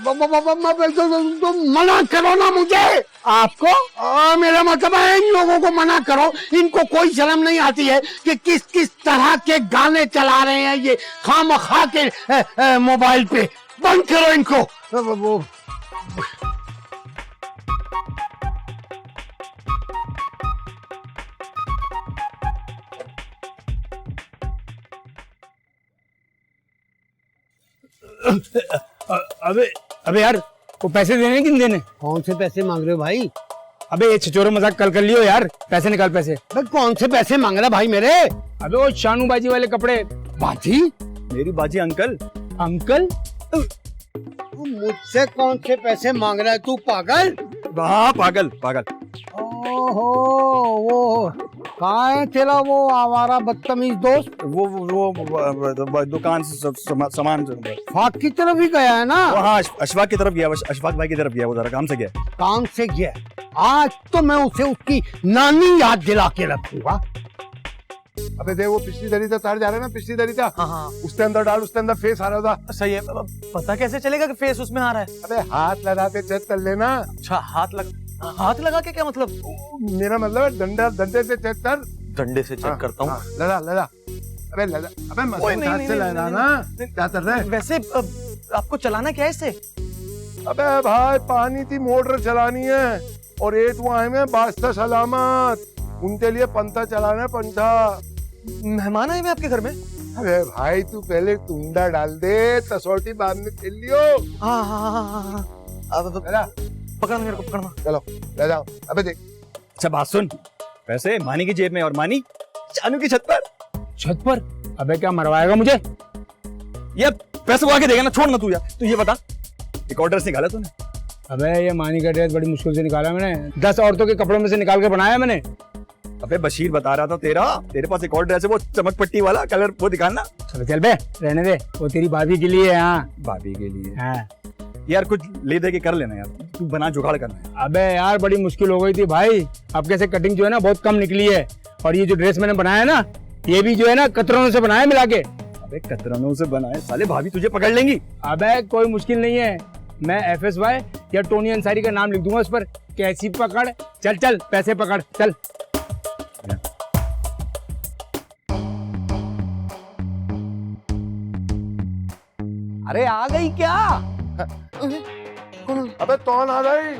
मना करो ना मुझे। आपको? मेरा मतलब है, इन लोगों को मना करो। इनको कोई शर्म नहीं आती है कि किस किस तरह के गाने चला रहे हैं ये खामखा के मोबाइल पे। बंद करो इनको। अबे यार, वो पैसे देने कि नहीं देने? कौन से पैसे मांग रहे हो भाई? अबे ये छिचोरे मजाक कल कर लियो यार। पैसे निकाल पैसे। कौन से पैसे मांग रहा भाई मेरे? अबे वो शानू बाजी वाले कपड़े। बाजी? मेरी बाजी अंकल। अंकल? मुझसे कौन से पैसे मांग रहा है तू, पागल? हाँ पागल पागल। ओहो, वो कहाँ है तेरा वो आवारा बदतमीज दोस्त? वो दुकान से सामान फाक की तरफ ही गया है ना? हाँ, अशफाक की तरफ गया, अशफाक भाई की तरफ गया। वो जरा काम से गया। काम से गया? आज तो मैं उसे उसकी नानी याद दिला के रखूंगा। अबे दे, वो पिछली दरी था तार जा रहा है ना, पिछली दरी था। हाँ। उसके अंदर डाल, उसके अंदर फेस आ रहा था। सही है। पता कैसे चलेगा कि फेस उसमें आ रहा है? अबे हाथ लगाते चेक कर लेना। अच्छा, हाथ लगा के क्या मतलब? मेरा मतलब डंडे से चेक कर। डंडे से चेक करता हूँ। लगा। अबे लगा। अबे मशीन हाथ से लगा ना। क्या कर रहे हैं? वैसे आपको चलाना क्या है इससे? अबे भाई पानी की मोटर चलानी है और एक वहाँ में बास्ता सलामत उनके लिए पंथा चलाना है पंथा। मेहमान आए हुए आपके घर में? अरे भाई तू पहले टुंडा डाल दे तसौटी बाद में खेल लियो। हाँ। अब पकड़ना मेरे को, पकड़ना। चलो ले जाओ। अबे देख। अच्छा बात सुन, पैसे मानी की जेब में और मानी शानू की छत पर। छत पर? अबे क्या मरवाएगा मुझे? ये पैसे वो आके देगा ना, छोड़ ना तू यार। तू ये बता एक और ड्रेस निकाला तूने? अबे ये मानी का ड्रेस बड़ी मुश्किल से निकाला मैंने, 10 औरतों के कपड़ों में से निकाल के बनाया मैंने। अबे बशीर बता रहा था तेरे पास एक और ड्रेस है, वो चमक पट्टी वाला कलर, वो दिखाना। चल बे रहने दे, वो तेरी भाभी के लिए है। हाँ भाभी के लिए? हाँ यार कुछ ले दे के कर लेना यार, तू बना जुगाड़ करना है। अबे यार बड़ी मुश्किल हो गई थी भाई, अब कैसे कटिंग जो है ना बहुत कम निकली है, और ये जो ड्रेस मैंने बनाया है ना ये भी जो है ना कतरनों से बनाया मिला के। अबे कतरनों से बनाए साले, भाभी तुझे पकड़ लेंगी। अबे कोई मुश्किल नहीं है, मैं FSY या टोनी अंसारी का नाम लिख दूंगा उस पर। कैसी पकड़, चल चल पैसे पकड़ चल। अरे आ गई क्या? अबे कौन आ गई?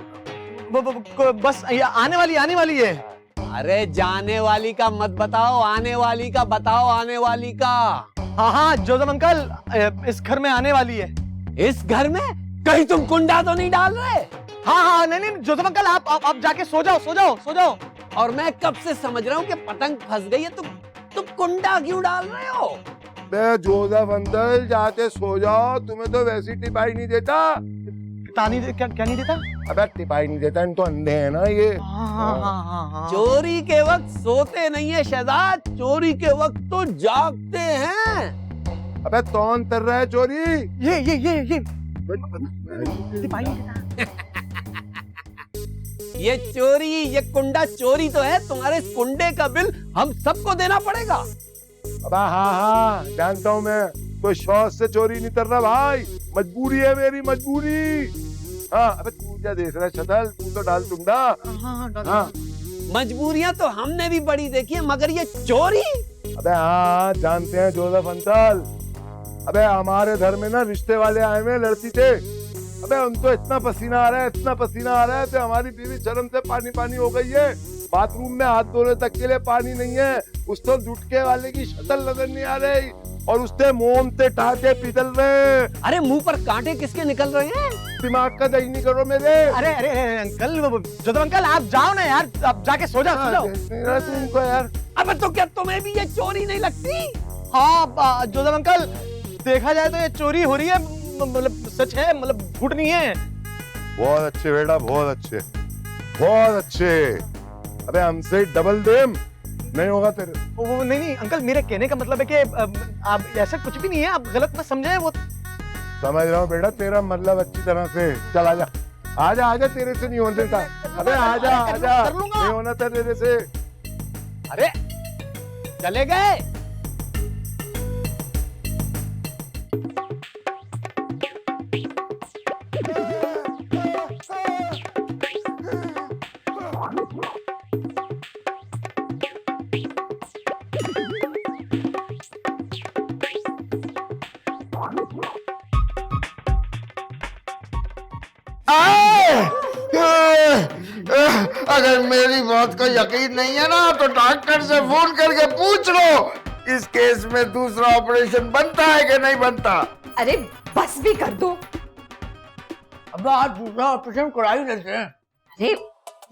बस आने वाली है। अरे जाने वाली का मत बताओ, आने वाली का बताओ, आने वाली का। हाँ जोसेफ अंकल इस घर में आने वाली है। इस घर में? कहीं तुम कुंडा तो नहीं डाल रहे? हाँ नहीं जोसेफ अंकल आप जाके सो जाओ। और मैं कब से समझ रहा हूँ कि पतंग फंस गई है, तुम कुंडा क्यों डाल रहे हो? बे जोसेफ अंकल जाके सो जाओ, तुम्हें तो वैसी टिपाई नहीं देता। क्या नहीं देता? अबे टिपाई नहीं देता, इन तो अंधे है ना ये। हाँ। चोरी के वक्त सोते नहीं है शहजाद, चोरी के वक्त तो जागते हैं। अबे कौन कर रहा है चोरी? ये ये चोरी, ये कुंडा चोरी तो है, तुम्हारे कुंडे का बिल हम सबको देना पड़ेगा। अबे हाँ जानता हूँ मैं, कोई शौक से चोरी नहीं कर रहा भाई, मजबूरी है मेरी, मजबूरी। हाँ अबे तू क्या देख रहा है शतल, तू तो डाल टुंडा। हाँ मजबूरियां तो हमने भी बड़ी देखी है, मगर ये चोरी। अबे हाँ जानते हैं जोसेफ अंकल, अबे हमारे घर में ना रिश्ते वाले आए हुए लड़की थे। अबे उनको इतना पसीना आ रहा है कि हमारी बीवी शर्म से पानी हो गई है। बाथरूम में हाथ धोने तक के लिए पानी नहीं है, उस तो जुटके वाले की शक्ल नजर नहीं आ रही, और उससे मोम से टाके पिघल रहे। अरे मुंह पर कांटे किसके निकल रहे हैं? दिमाग का दही नहीं करो मेरे। अरे अंकल, जोसेफ अंकल आप जाओ ना यार, आप जाके सो जाओ। तुमको यार। अब तो क्या तुम्हें भी ये चोरी नहीं लगती? हाँ जोसेफ अंकल, देखा जाए तो ये चोरी हो रही है, मतलब सच है, मतलब झूठ नहीं है। बहुत अच्छे बेटा, बहुत अच्छे। अबे हमसे डबल देम नहीं होगा तेरे। वो नहीं अंकल, मेरे कहने का मतलब है कि आप ऐसा कुछ भी नहीं है, आप गलत मत समझे। वो समझ रहा हूँ बेटा तेरा मतलब अच्छी तरह से। चल आजा तेरे से नहीं होने देता। अबे आजा नहीं होना था तेरे से। अरे चले गए। अगर मेरी बात का यकीन नहीं है ना तो डॉक्टर से फोन करके पूछ लो इस केस में दूसरा ऑपरेशन बनता है कि नहीं बनता। अरे बस भी कर दो। अब आज दूसरा ऑपरेशन करा ही लेते हैं। अरे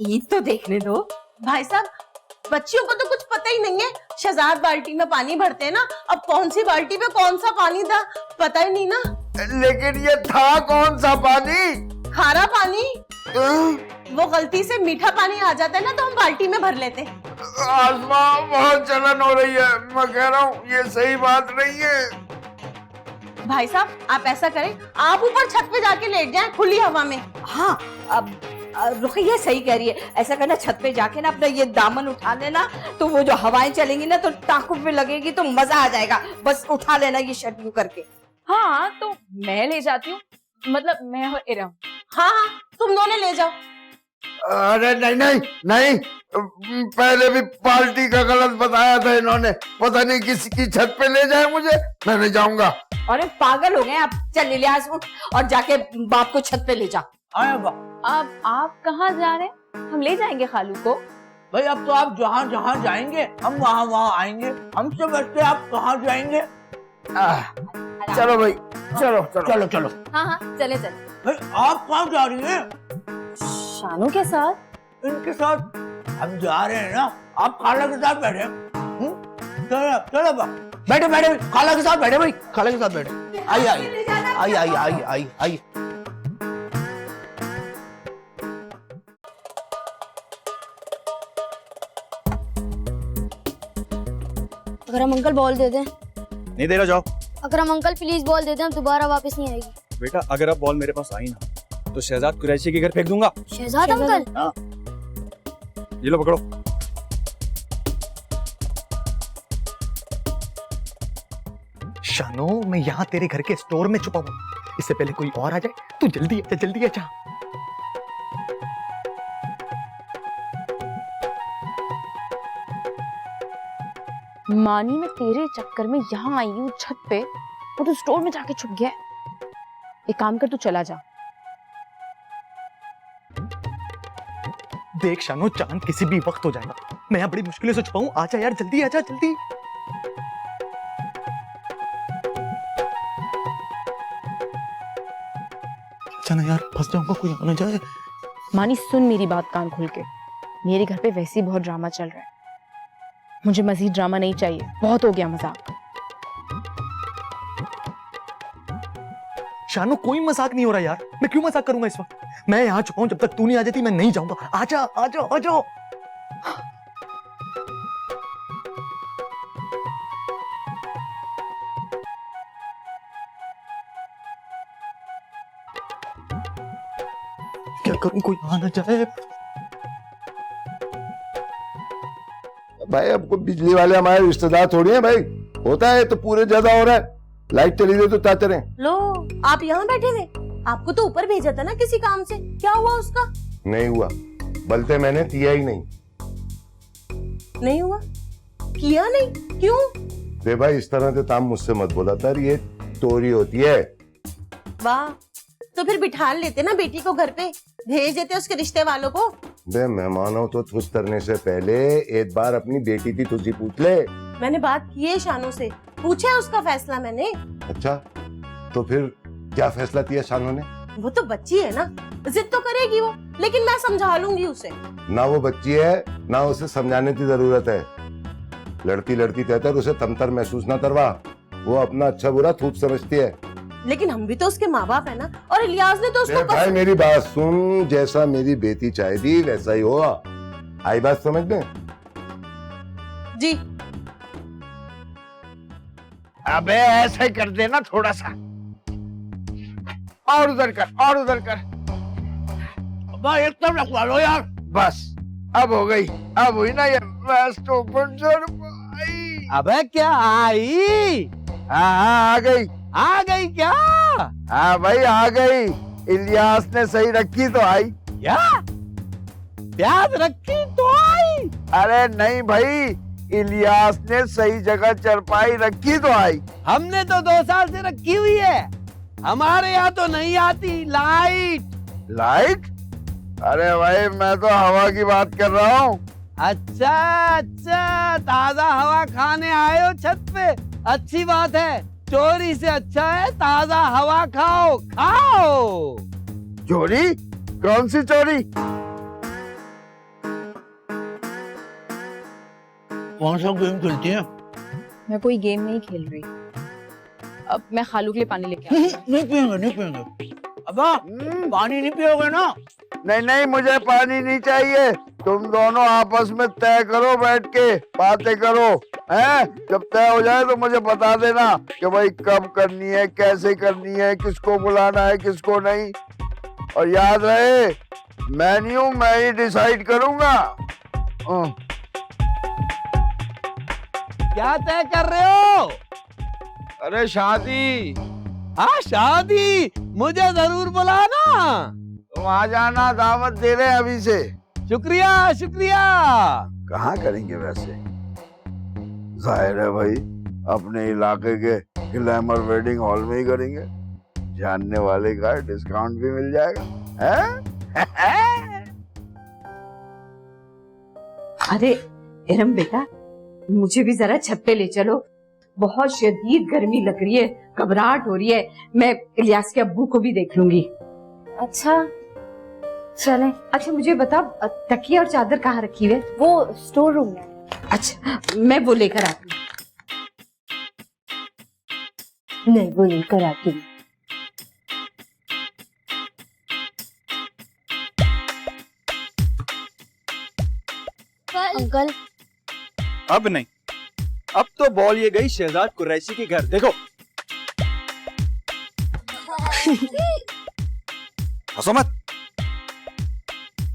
ईद तो देखने दो। भाई साहब बच्चियों को तो कुछ पता ही नहीं है, शहजाद बाल्टी में पानी भरते हैं ना, अब कौन सी बाल्टी में कौन सा पानी था पता ही नहीं ना। लेकिन ये था कौन सा पानी? खारा पानी। वो गलती से मीठा पानी आ जाता है ना तो हम बाल्टी में भर लेते। आसमा बहुत जलन हो रही है, मैं कह रहा हूँ ये सही बात नहीं है। भाई साहब आप ऐसा करें, आप ऊपर छत पे जाके लेट जाएं खुली हवा में। हाँ अब रुखैया सही कह रही है, ऐसा करना छत पे जाके ना अपना ये दामन उठा लेना, तो वो जो हवाएं चलेंगी ना तो टांकों पे लगेगी तो मजा आ जाएगा। बस उठा लेना ये शर्ट यूं करके। हाँ तो मैं ले जाती हूँ, मतलब मैं और इरम। हाँ तुम दोनों ले जाओ। अरे नहीं, पहले भी पार्टी का गलत बताया था इन्होंने, पता नहीं किसी की छत पे ले जाए मुझे, मैं नहीं जाऊंगा। अरे पागल हो गए आप। चल इलियास उठ और जाके बाप को छत पे ले जा। आप कहाँ जा रहे हैं? हम ले जाएंगे खालू को। भाई अब तो आप जहाँ जहाँ जाएंगे हम वहाँ वहाँ आएंगे, हमसे बचते आप कहाँ जाएंगे? चलो भाई, चलो चलो चलो चलो। हाँ हाँ चले चले। भाई आप कहाँ जा रही हैं? शानू के साथ। इनके साथ हम जा रहे हैं ना, आप खाला के साथ बैठे। चलो चलो बैठे बैठे, खाला के साथ बैठे भाई, खाला के साथ बैठे। आई आई आई आई आई आई आई। अकरम अंकल बॉल दे दें। नहीं दे रहा, जाओ। अकरम अंकल प्लीज बॉल दे दें, अब दोबारा वापस नहीं आएगी। बेटा अगर अब बॉल मेरे पास आई ना तो शहजाद कुरैशी के घर फेंक दूंगा। शहजाद अंकल? हाँ। ये लो पकड़ो। शानो, मैं यहाँ तेरे घर के स्टोर में छुपा हूँ, इससे पहले कोई और आ जाए। तू जल्दी आजा, जल्दी आजा। मानी मैं तेरे चक्कर में यहाँ आई हूँ छत पे, वो तो स्टोर में जाके छुप गया। एक काम कर, तू चला जा। देख शानो, चांद किसी भी वक्त हो जाएगा। मैं यहाँ बड़ी मुश्किलों से छुपा हूँ। आजा यार, जल्दी आजा, जल्दी। चलो यार, फंस जाऊंगा, कोई आना जाए। मानी सुन मेरी बात कान खोल के, मेरे घर पे वैसे ही बहुत ड्रामा चल रहा है। मुझे मजीद ड्रामा नहीं चाहिए, बहुत हो गया मजाक। शानो, कोई मजाक नहीं हो रहा यार, मैं क्यों मजाक करूंगा इस वक्त? मैं यहाँ छुपा हूं, जब तक तू नहीं आ जाती मैं नहीं जाऊंगा। आजा आजा आजा। क्या करूं, कोई आ ना जाए। भाई अब कोई बिजली वाले हमारे रिश्तेदार थोड़ी हैं भाई, होता है तो पूरे ज्यादा हो रहा है। लाइट चली गई तो क्या करें? लो, आप यहाँ बैठे हुए, आपको तो ऊपर भेजा था ना किसी काम से, क्या हुआ उसका? नहीं हुआ, बल्कि मैंने किया ही नहीं। नहीं हुआ? किया नहीं? क्यों? दे भाई, इस तरह से ताम मुझसे मत बोला कर, ये चोरी होती है। वाह, तो फिर बिठा लेते ना बेटी को घर पे, भेज देते उसके रिश्ते वालों को। बे मेहमानों तो खुश करने से पहले एक बार अपनी बेटी की तुझी पूछ ले। मैंने बात की है शानू से, पूछा है उसका फैसला मैंने। अच्छा, तो फिर क्या फैसला किया शानू ने? वो तो बच्ची है ना, जिद तो करेगी वो, लेकिन मैं समझा लूंगी उसे। ना वो बच्ची है, ना उसे समझाने की जरूरत है। लड़की लड़की कहते हैं, उसे तमतर महसूस ना करवा, वो अपना अच्छा बुरा खूब समझती है। लेकिन हम भी तो उसके माँ बाप है ना, और इलियास ने तो उसको भाई मेरी बात सुन, जैसा मेरी बेटी चाहेगी वैसा ही होगा। आई बात समझ में? जी। अबे ऐसे कर देना थोड़ा सा, और उधर कर, और उधर कर। भाई एकदम रखवा लो यार। बस अब हो गई, अब हुई ना ये बेस्ट ओपन जोर। अबे क्या आई? हाँ आ गई। आ गई क्या? हाँ भाई आ गई। इलियास ने सही रखी तो आई। क्या? प्याज रखी तो आई? अरे नहीं भाई, इलियास ने सही जगह चरपाई रखी तो आई। हमने तो 2 साल से रखी हुई है, हमारे यहाँ तो नहीं आती लाइट। लाइट? अरे भाई मैं तो हवा की बात कर रहा हूँ। अच्छा अच्छा, ताजा हवा खाने आए हो छत पे, अच्छी बात है। चोरी से अच्छा है ताजा हवा खाओ, खाओ। चोरी? कौन सी चोरी? कौन सा गेम खेलती है? मैं कोई गेम नहीं खेल रही, अब मैं खालू के लिए पानी लेके आई। नहीं पियेंगे, नहीं पियेंगे। अब पानी नहीं पियोगे ना? नहीं नहीं, मुझे पानी नहीं चाहिए। तुम दोनों आपस में तय करो, बैठ के बातें करो, हैं? जब तय हो जाए तो मुझे बता देना कि भाई कब करनी है, कैसे करनी है, किसको बुलाना है, किसको नहीं। और याद रहे, मेन्यू मैं ही डिसाइड करूंगा। क्या तय कर रहे हो? अरे शादी। हाँ शादी, मुझे जरूर बुलाना। तुम आ जाना, दावत दे रहे हैं अभी से। शुक्रिया शुक्रिया। कहाँ करेंगे वैसे? जाहिर है भाई, अपने इलाके के ग्लैमर वेडिंग हॉल में ही करेंगे, जानने वाले का डिस्काउंट भी मिल जाएगा, हैं? अरे इरम बेटा, मुझे भी जरा छत पे ले चलो, बहुत शदीद गर्मी लग रही है, घबराहट हो रही है। मैं इलियास के अब्बू को भी देख लूंगी। अच्छा चले। अच्छा मुझे बता, तकिया और चादर कहाँ रखी हुई है? वो स्टोर रूम में। अच्छा मैं वो लेकर आती हूँ। नहीं, वो लेकर आती हूँ। अंकल अब नहीं, अब तो बॉल ये गई शहजाद कुरैशी के घर। देखो हंसो मत।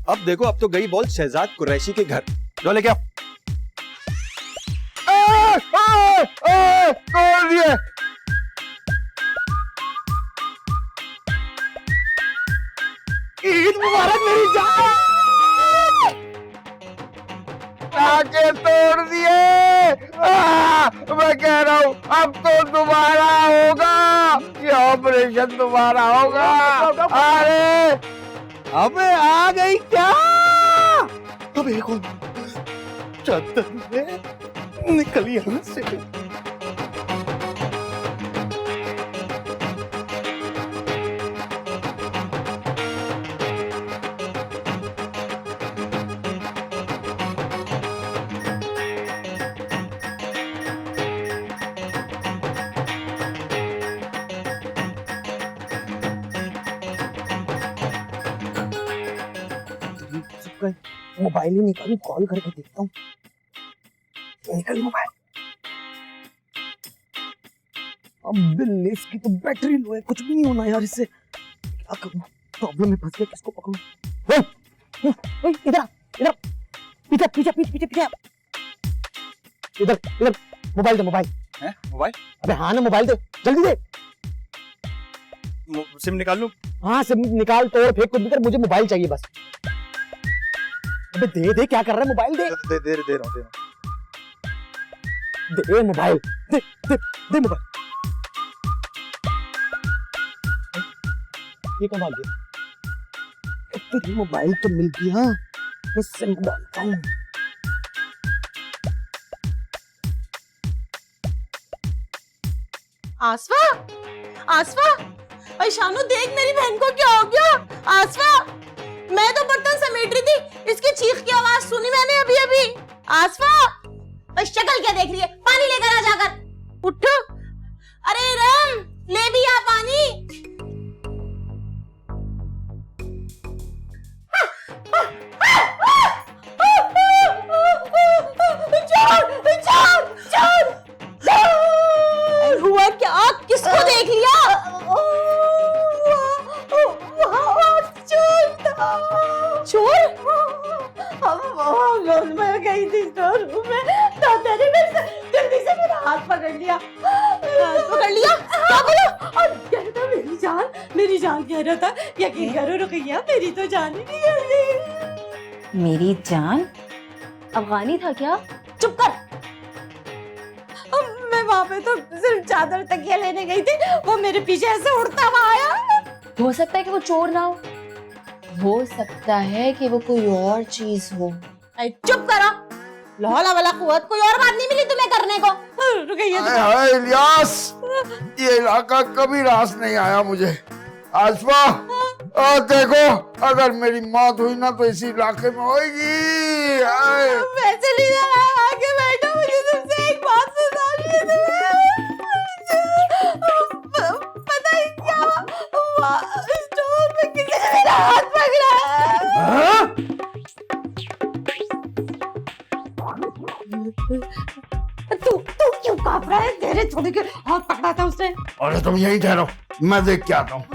अब देखो, अब तो गई बॉल शहजाद कुरैशी के घर। लो लेके आओ। तोड़ दिए। ईद मुबारक मेरी जान। टाके तोड़ दिए। मैं कह रहा हूँ अब तो दोबारा होगा, ये ऑपरेशन दोबारा होगा। अरे अबे आ गई क्या? अब एक और चादर में निकल यहाँ से। मोबाइल ही निकालू, कॉल करके देखता हूँ। निकल मोबाइल। अब इसकी तो बैटरी लो है, कुछ भी नहीं होना यार इससे। क्या करूँ? प्रॉब्लम में फंस गया, किसको पकड़ूं? इधर इधर पीछे पीछे पीछे पीछे पीछे इधर इधर। मोबाइल दे, मोबाइल है? मोबाइल? अबे हाँ ना, मोबाइल दे जल्दी दे। सिम निकाल लूं? हाँ सिम निकाल, तोड़ फेंक कुछ भी कर, मुझे मोबाइल चाहिए बस। अबे दे दे, क्या कर रहा है? मोबाइल दे। दे रहा हूँ। दे मोबाइल, दे दे दे मोबाइल। ये कहाँ भाग गया? तेरी मोबाइल तो मिल गया, मैं सिम डालता हूँ। आसफा, आसफा, अरे शानू देख मेरी बहन को क्या हो गया। आसफा, मैं तो बर्तन समेट रही थी, इसकी चीख की आवाज सुनी मैंने अभी अभी। आसफा, शक्ल क्या देख रही है? पानी लेकर आ जाकर। उठ। अरे राम, ले भी आ पानी। हुआ क्या? किसको देख लिया? चोर? मैं गई थी स्टोर रूम में, तो तेरे जल्दी से मेरा हाथ पकड़ लिया। पकड़ लिया? क्या बोला? और कह रहा था मेरी जान कह रहा था। यकीन करो रुकैया, मेरी तो जान ही निकल गई। मेरी जान? अफगानी था क्या? चुप कर। मैं वहाँ पे तो सिर्फ चादर तकिया लेने गई थी, वो मेरे पीछे ऐसे उड़ता हुआ आया। हो सकता है कि वो चोर ना हो सकता है कि वो कोई और चीज हो। चुप करो, लहौला वाला कुव्वत, कोई और बात नहीं मिली तुम्हें करने को। रुकैया इलियास, ये इलाका कभी रास नहीं आया मुझे। आसफा, देखो अगर मेरी मौत हुई ना तो इसी इलाके में होगी। वैसे आगे बैठो, मुझे तुमसे एक बात सुनानी है। पता है क्या हुआ? स्टोर में किसी ने मेरा हाथ पकड़ा है। तू क्यों कांप रहा है? तेरे थोड़ी के हाथ पकड़ा था उसने। अरे तुम यही ठहरो, मैं देख के आता हूँ।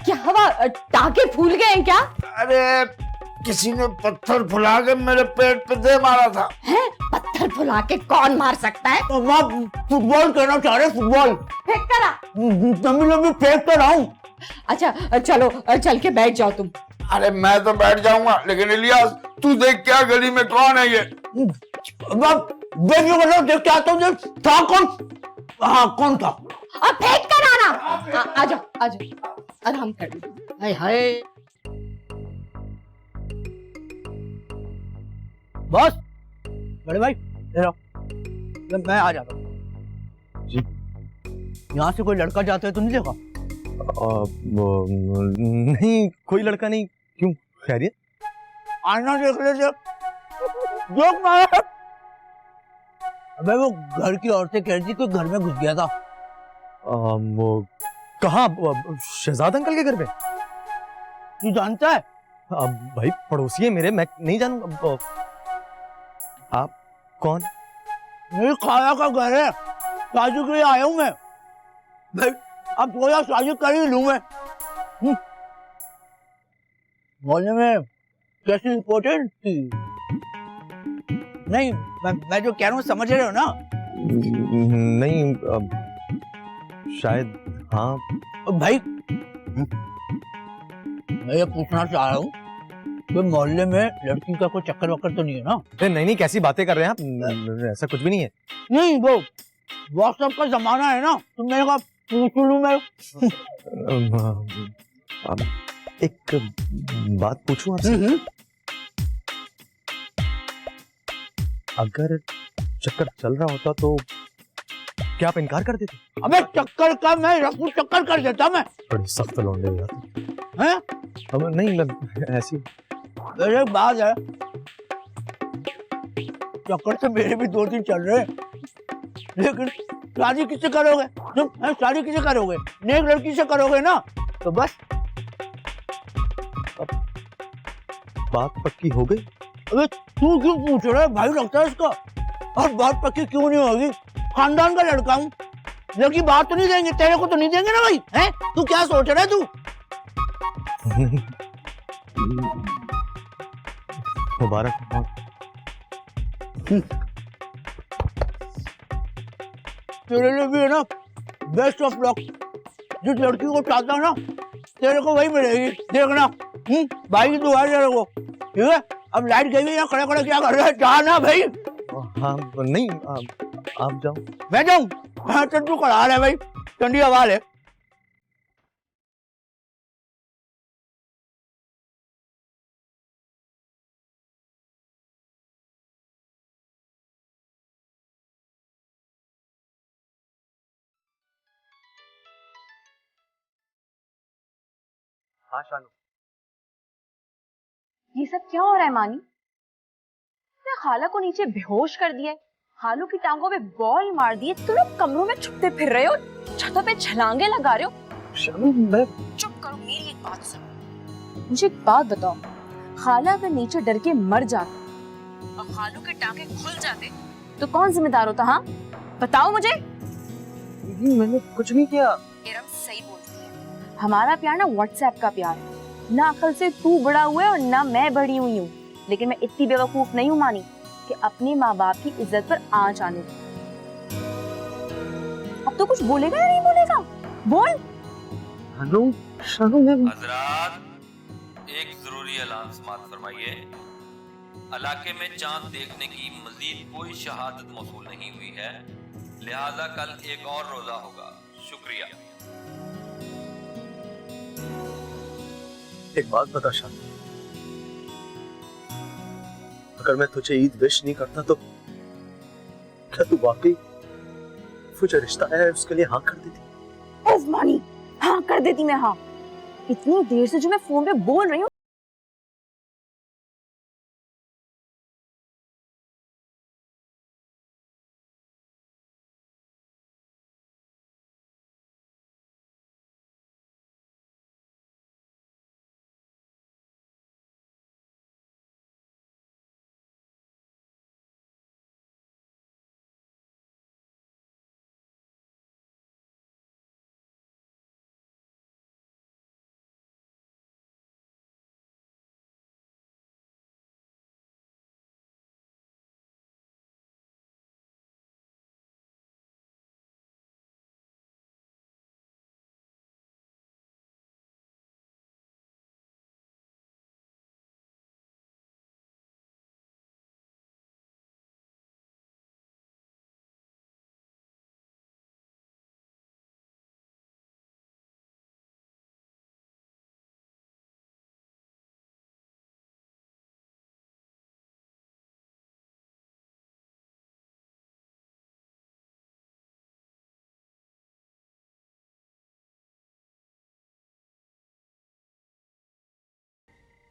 क्या हुआ? टाके फूल गए हैं क्या? अरे किसी ने पत्थर फुला के मेरे पेट पे दे मारा था। हैं? पत्थर फुला के कौन मार सकता है? तो मैं फुटबॉल कहना चाह रहे, फुटबॉल। फेंक करा। मैं फेंक कर रहा हूँ। अच्छा चलो, चल के बैठ जाओ तुम। अरे मैं तो बैठ जाऊंगा, लेकिन इलियास तू देख क्या गली में कौन है ये? बेबी को बताओ, देख के आता हूँ, देख था कौन? हाँ कौन था? अब फेंक कर आना। आ जाओ आ जाओ, आराम कर लो। हाय हाय। बॉस, बड़े भाई इधर आओ, मैं आ जाता हूँ जी। यहाँ से कोई लड़का जाता है तो नहीं देखा? नहीं, कोई लड़का नहीं। क्यों, खैरियत? आना देख ले, देख मारा। अबे वो घर की औरतें कह रही थी कोई घर में घुस गया था। वो कहाँ? शहजाद अंकल के घर पे? तू जानता है? अब भाई पड़ोसी है मेरे, मैं नहीं जानूंगा। आप कौन? मेरी खाला का घर है, शादी के लिए आया हूँ मैं भाई। अब थोड़ा शादी कर ही लूँ मैं। बोलने में कैसी इम्पोर्टेंट थी? नहीं, मैं जो कह रहा हूँ समझ रहे हो ना? नहीं, शायद हाँ। भाई मैं ये पूछना चाह रहा हूँ कि मोहल्ले में लड़की का कोई चक्कर वक्कर तो नहीं है ना? नहीं, कैसी बातें कर रहे हैं आप? ऐसा कुछ भी नहीं है। नहीं, वो व्हाट्सएप का जमाना है ना, तो मैंने कहा पूछ लूं मैं। एक बात पूछूं आपसे? अगर चक्कर चल रहा होता तो क्या आप इनकार कर देते? अबे चक्कर का मैं रफू चक्कर कर देता मैं। बड़ी सख्त लौंडे यार। हैं? अब नहीं, ऐसी मेरे बात है, चक्कर से मेरे भी 2-3 चल रहे हैं, लेकिन शादी किससे करोगे तुम? शादी किससे करोगे? नेक लड़की से करोगे ना, तो बस बात पक्की हो गई। अबे तू क्यों पूछ रहा है? भाई लगता है इसका। और बात पक्की क्यों नहीं होगी? खानदान का लड़का हूँ, लड़की बात तो नहीं देंगे, तेरे को तो नहीं देंगे ना भाई। हैं? तू क्या सोच रहा है तू? मुबारक हो। तेरे लिए भी है ना, बेस्ट ऑफ लक। जिस लड़की को चाहता है ना, तेरे को वही मिलेगी, देखना। भाई की दुआ है तेरे को, ठीक है? अब लाइट गई है, खड़े खड़े क्या कर रहे हैं? जा ना भाई। हाँ नहीं, आप जाओ। मैं जाऊँ? हाँ चल, तू करा रहा है भाई, ठंडी हवा ले। हाँ शानू। ये सब क्या हो रहा है मानी? मैं खाला को नीचे बेहोश कर दिया है, खालू की टांगों पे बॉल मार दिए, तुम लोग कमरों में छुपते फिर रहे हो, छतों पे छलांगे लगा रहे हो। शानू मैं चुप करो, मेरी एक बात सुनो। मुझे एक बात बताओ, खाला अगर नीचे डर के मर जाते और खालू के टांगे खुल जाते तो कौन जिम्मेदार होता? हाँ बताओ मुझे। मैंने कुछ नहीं किया। इरम सही बोलती है, हमारा प्यार ना व्हाट्सएप का प्यार है, ना अकल से तू बड़ा हुआ है और ना मैं बड़ी हुई हूँ, लेकिन मैं इतनी बेवकूफ नहीं हूँ मानी कि अपने माँ बाप की इज्जत पर आंच आने दूं। अब तो कुछ बोलेगा या नहीं बोलेगा? बोल। शानू मैं हजरात, एक जरूरी ऐलान समाअत फरमाइए। इलाके में चांद देखने की मजीद कोई शहादत मौसूल नहीं हुई है, लिहाजा कल एक और रोजा होगा। शुक्रिया। एक बात बता शानू, अगर मैं तुझे ईद विश नहीं करता तो क्या तू वाकई वो जो रिश्ता है उसके लिए हाँ कर देती? मानी हाँ कर देती मैं। हाँ, इतनी देर से जो मैं फोन पे बोल रही हूँ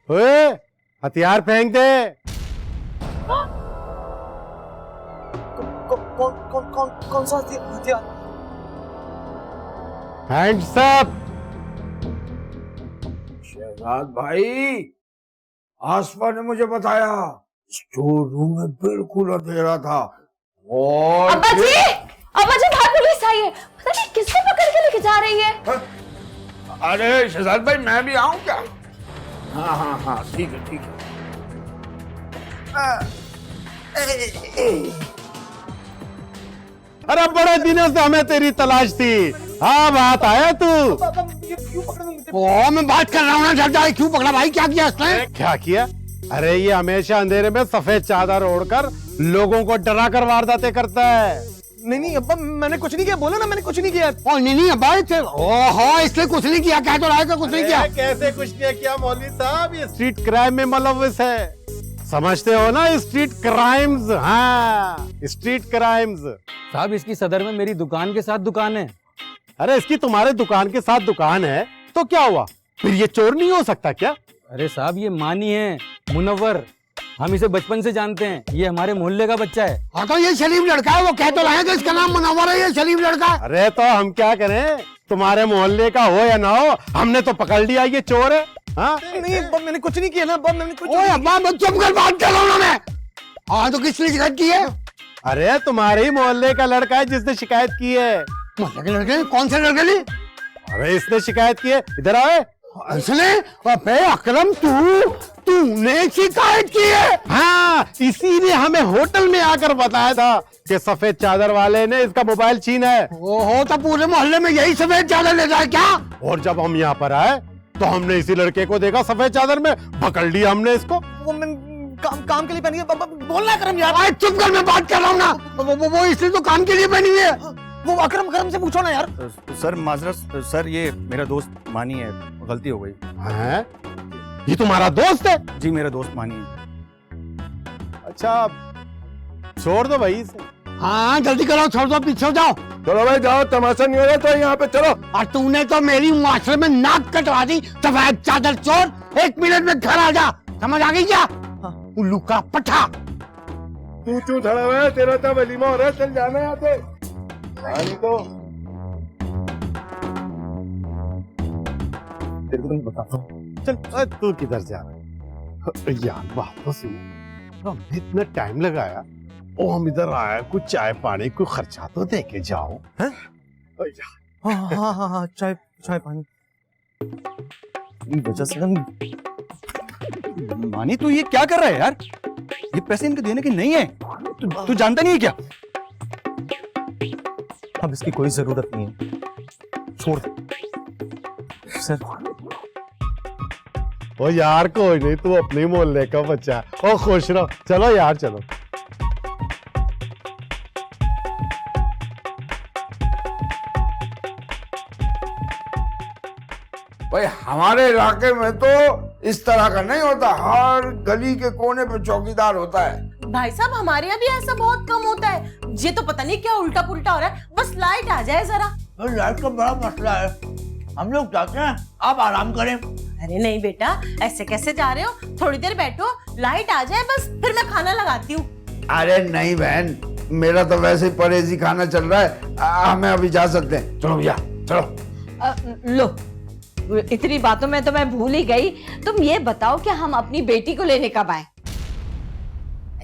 ओए, हथियार फेंक दे। कौन सा हथियार? Hands up. शहजाद भाई, आसफा ने मुझे बताया स्टोर रूम में बिल्कुल अंधेरा था और अब्बा जी बाहर पुलिस आई है, पता नहीं किसको पकड़ के लेके जा रही है। अरे शहजाद भाई, मैं भी आऊं क्या? हाँ हाँ हाँ, ठीक है ठीक है। अरे बड़े दिनों से हमें तेरी तलाश थी। हाँ, बात आया तू। मैं बात कर रहा हूँ ना शहजाद, क्यों पकड़ा भाई? क्या किया इसने? क्या किया? अरे ये हमेशा अंधेरे में सफेद चादर ओढ़कर लोगों को डरा कर वारदातें करता है। नहीं अब्बा, मैंने कुछ नहीं किया। बोला ना मैंने कुछ नहीं किया। नहीं अब्बा, ओहो, इसने कुछ नहीं किया। कह तो रहा है कि कुछ नहीं किया। कैसे कुछ नहीं किया मौलवी साहब? ये स्ट्रीट क्राइम में मुलव्विस है, समझते हो ना? Street crimes. हाँ, स्ट्रीट क्राइम्स। साहब, इसकी सदर में मेरी दुकान के साथ दुकान है। अरे इसकी तुम्हारे दुकान के साथ दुकान है तो क्या हुआ? फिर ये चोर नहीं हो सकता क्या? अरे साहब, ये मानी है, मुनव्वर। हम इसे बचपन से जानते हैं, ये हमारे मोहल्ले का बच्चा है। हाँ तो ये सलीम लड़का है, वो कह तो रहा है कि इसका नाम मुनव्वर है, ये सलीम लड़का। अरे तो हम क्या करें? तुम्हारे मोहल्ले का हो या ना हो, हमने तो पकड़ लिया ये चोर है। हाँ? नहीं अब्बा, मैंने कुछ नहीं किया ना अब्बा, मैंने कुछ। ओए अब्बा, मैं चुप कर, बात कर रहा हूँ ना मैं। हाँ तो किसने शिकायत की है? अरे तुम्हारे ही मोहल्ले का लड़का है जिसने शिकायत की है। मोहल्ले के लड़के? कौन से लड़के ने? अरे इसने शिकायत की है। इधर आए। इसने? अबे अकरम, तूने शिकायत की है? हाँ, इसीलिए हमें होटल में आकर बताया था कि सफेद चादर वाले ने इसका मोबाइल छीना है। ओहो, तो पूरे मोहल्ले में यही सफेद चादर ले जाए क्या? और जब हम यहाँ पर आए तो हमने इसी लड़के को देखा सफेद चादर में, पकड़ लिया हमने इसको। वो मैं काम के लिए पहनी है। बोलना करम यार। चुप कर, मैं बात कर रहा हूँ ना। वो इसलिए तो काम के लिए पहनी हुई है। वो अकरम से पूछो ना यार। सर माजरत सर, ये मेरा दोस्त मानी है, गलती हो गई। हैं? ये तुम्हारा दोस्त है? जी, मेरा दोस्त मानी है। अच्छा, छोड़ दो भाई इसे। हाँ जल्दी करो, छोड़ दो, पीछे हो जाओ। चलो भाई जाओ, तमाशा नहीं हो रहा तो यहाँ पे चलो। और तूने तो मेरी मुआशरे में नाक कटवा दी, सफेद चादर चोर। 1 मिनट में घर आ जा, समझ आ गई क्या? उल्लू का पट्टा। तू क्यों खड़ा हुआ है? तेरा तो वलीमा हो रहा है, चल जाना यहाँ पे। तो तेरे को नहीं बताता हूँ। चल, तू किधर जा रहा है? यार बात तो सुनो, हमने इतना टाइम लगाया और हम इधर आए, कुछ चाय पानी को खर्चा तो दे के जाओ। हैं? हाँ, चाय पानी वजह से मानी, तू ये क्या कर रहा है यार? ये पैसे इनके देने के नहीं है। तू जानता नहीं है क्या? अब इसकी कोई जरूरत नहीं है, छोड़ दे सर। ओ यार कोई नहीं, तू अपने मोहल्ले का बच्चा है। ओ खुश रहो, चलो यार चलो। भाई हमारे इलाके में तो इस तरह का नहीं होता, हर गली के कोने पे चौकीदार होता है। भाई साहब, हमारे यहाँ भी ऐसा बहुत कम होता है। ये तो पता नहीं क्या उल्टा पुल्टा हो रहा है। बस लाइट आ जाए जरा। लाइट का बड़ा मसला है, हम लोग चाहते हैं आप आराम करें। अरे नहीं बेटा, ऐसे कैसे जा रहे हो? थोड़ी देर बैठो, लाइट आ जाए बस, फिर मैं खाना लगाती हूँ। अरे नहीं बहन, मेरा तो वैसे ही परहेजी खाना चल रहा है, हमें अभी जा सकते हैं। चलो भैया चलो। लो, इतनी बातों में तो मैं भूल ही गई। तुम ये बताओ कि हम अपनी बेटी को लेने कब आए?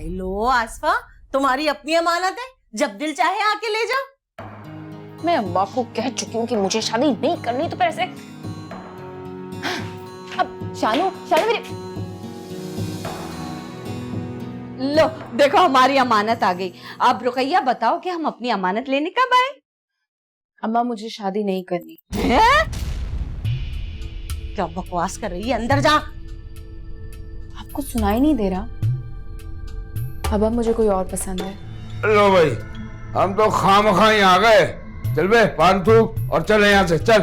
लो आसफा, तुम्हारी अपनी अमानत है, जब दिल चाहे आके ले जाओ। मैं अम्मा को कह चुकी हूँ कि मुझे शादी नहीं करनी, तो फिर ऐसे। अब शानू मेरी। लो देखो, हमारी अमानत आ गई। अब रुकैया बताओ कि हम अपनी अमानत लेने कब आए? अम्मा, मुझे शादी नहीं करनी है? क्या बकवास कर रही है? अंदर जा। आपको सुनाई नहीं दे रहा? अब मुझे कोई और पसंद है। लो भाई, हम तो खामखा ही आ गए। चल बे, पान थूक और चल यहाँ से, चल।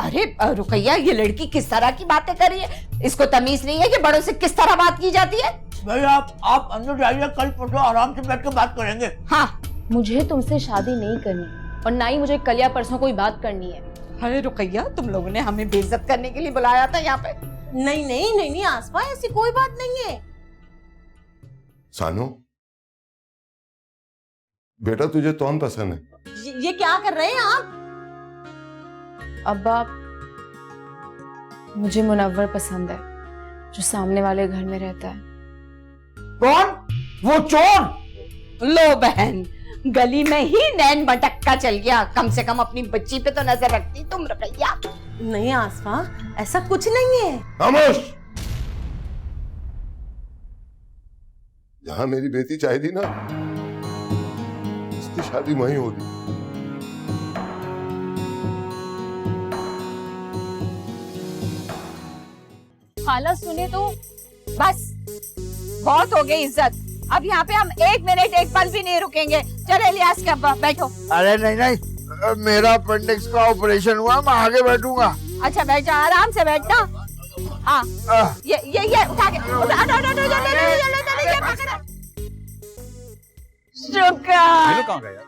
अरे रुकैया, ये लड़की किस तरह की बातें कर रही है? इसको तमीज नहीं है कि बड़ों से किस तरह बात की जाती है? भाई आप अंदर जाइए, कल परसों आराम से बैठ के बात करेंगे। हाँ, मुझे तुमसे शादी नहीं करनी, और ना ही मुझे कल या परसों कोई बात करनी है। अरे रुकैया, तुम लोगों ने हमें बेइज्जत करने के लिए बुलाया था यहाँ पे। नहीं नहीं नहीं नहीं आसपा, ऐसी कोई बात नहीं है। सानू बेटा, तुझे कौन पसंद है? ये क्या कर रहे हैं आप? अब्बा, मुझे मुनव्वर पसंद है, जो सामने वाले घर में रहता है। कौन? वो चोर? लो बहन, गली में ही नैन भटक्का चल गया, कम से कम अपनी बच्ची पे तो नजर रखती तुम रुकैया। नहीं आसपा, ऐसा कुछ नहीं है। खामोश। जहां मेरी बेटी चाहिए थी ना, उसकी शादी वहीं हो गई। खाला सुने तो बस बहुत हो गई इज्जत। अब यहाँ पे हम 1 मिनट 1 पल भी नहीं रुकेंगे। चलो इलियास के अब्बा बैठो। अरे नहीं नहीं, मेरा अपेंडिक्स का ऑपरेशन हुआ, मैं आगे बैठूंगा। अच्छा बैठ जा, आराम से बैठना। हाँ ये उठा के शुक्र। कहाँ गया?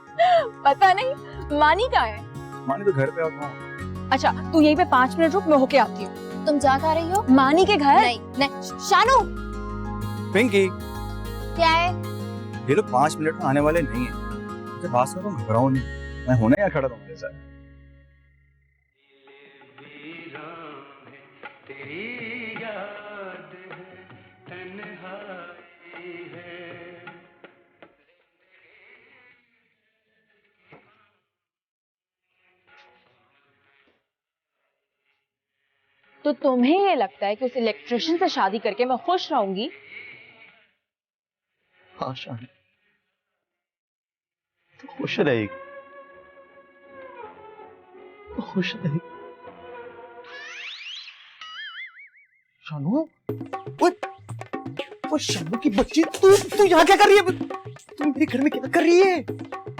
पता नहीं, मानी कहाँ है? मानी तो घर पे आता। अच्छा तू यहीं पे 5 मिनट रुक, मैं होके आती हूँ। तुम जा कहाँ रही हो? मानी के घर? नहीं शानू। पिंकी, क्या है? ये लोग 5 मिनट में आने वाले नहीं है। मुझे पास में तुम घबराओ नहीं, मैं होने या खड़ा तुम्हारे साथ। तो तुम्हें ये लगता है कि उस इलेक्ट्रिशियन से शादी करके मैं खुश रहूंगी? हाँ शानू, तो खुश रहेगी, तो खुश रहेगी। शानू, वो शानू की बच्ची, तू यहाँ क्या कर रही है? तू मेरे घर में क्या कर रही है?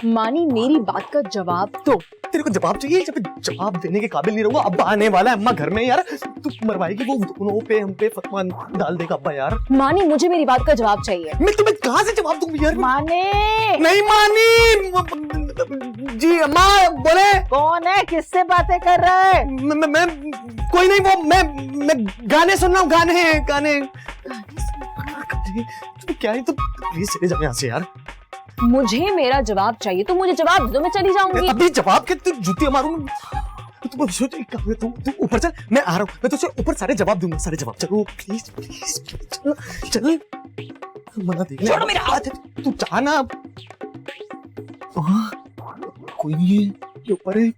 मानी मेरी बात का जवाब दो। तेरे को जवाब चाहिए? जब जवाब देने के काबिल नहीं रहूंगा। अब्बा आने वाला है, अम्मा घर में यार, तू मरवाएगी वो दोनों पे, हम पे फतवा डाल देगा अब्बा यार। मानी मुझे मेरी बात का जवाब चाहिए। मैं तुम्हें कहाँ से जवाब दूंगी यार? माने नहीं मानी जी। अम्मा बोले। कौन है? किससे बातें कर रहा है? मैं कोई नहीं, वो मैं गाने सुन रहा हूँ। गाने क्या है? तो प्लीज चले जाओ यहाँ से यार। मुझे मेरा जवाब चाहिए, तो मुझे जवाब दे दो, मैं चली जाऊंगी। अभी जवाब के तू जूती मारूंगा। तू ऊपर चल, मैं आ रहा हूँ। मैं तुझे ऊपर सारे जवाब दूंगा, सारे जवाब। चलो प्लीज प्लीज चल। मना देख ले। छोड़ो मेरा हाथ। तू जाना। कोई नहीं है, ये ऊपर है।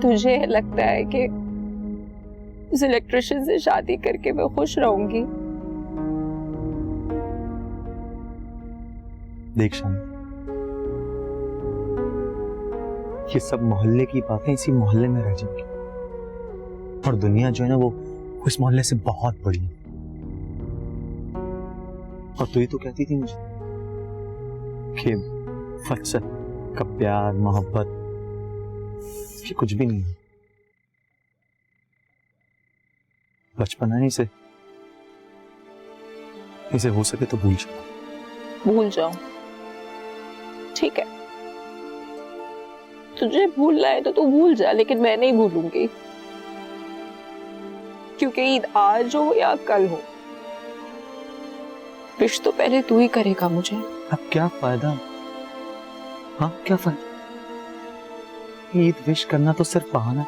तुझे लगता है कि उस इलेक्ट्रिशियन से शादी करके मैं खुश रहूंगी? देख शानू, ये सब मोहल्ले की बातें इसी मोहल्ले में रह जाएंगी, और दुनिया जो है ना वो इस मोहल्ले से बहुत बड़ी है। और तू ही तो कहती थी मुझे कि फलसफे का प्यार मोहब्बत ये कुछ भी नहीं है। बचपना है, इसे हो सके तो भूल जाओ। भूल जाओ, ठीक है। तुझे भूलना है तो तू भूल जा, लेकिन मैं नहीं भूलूंगी, क्योंकि ईद आज हो या कल हो, विश तो पहले तू ही करेगा मुझे। अब क्या फायदा? हाँ क्या फायदा? ईद विश करना तो सिर्फ बहाना।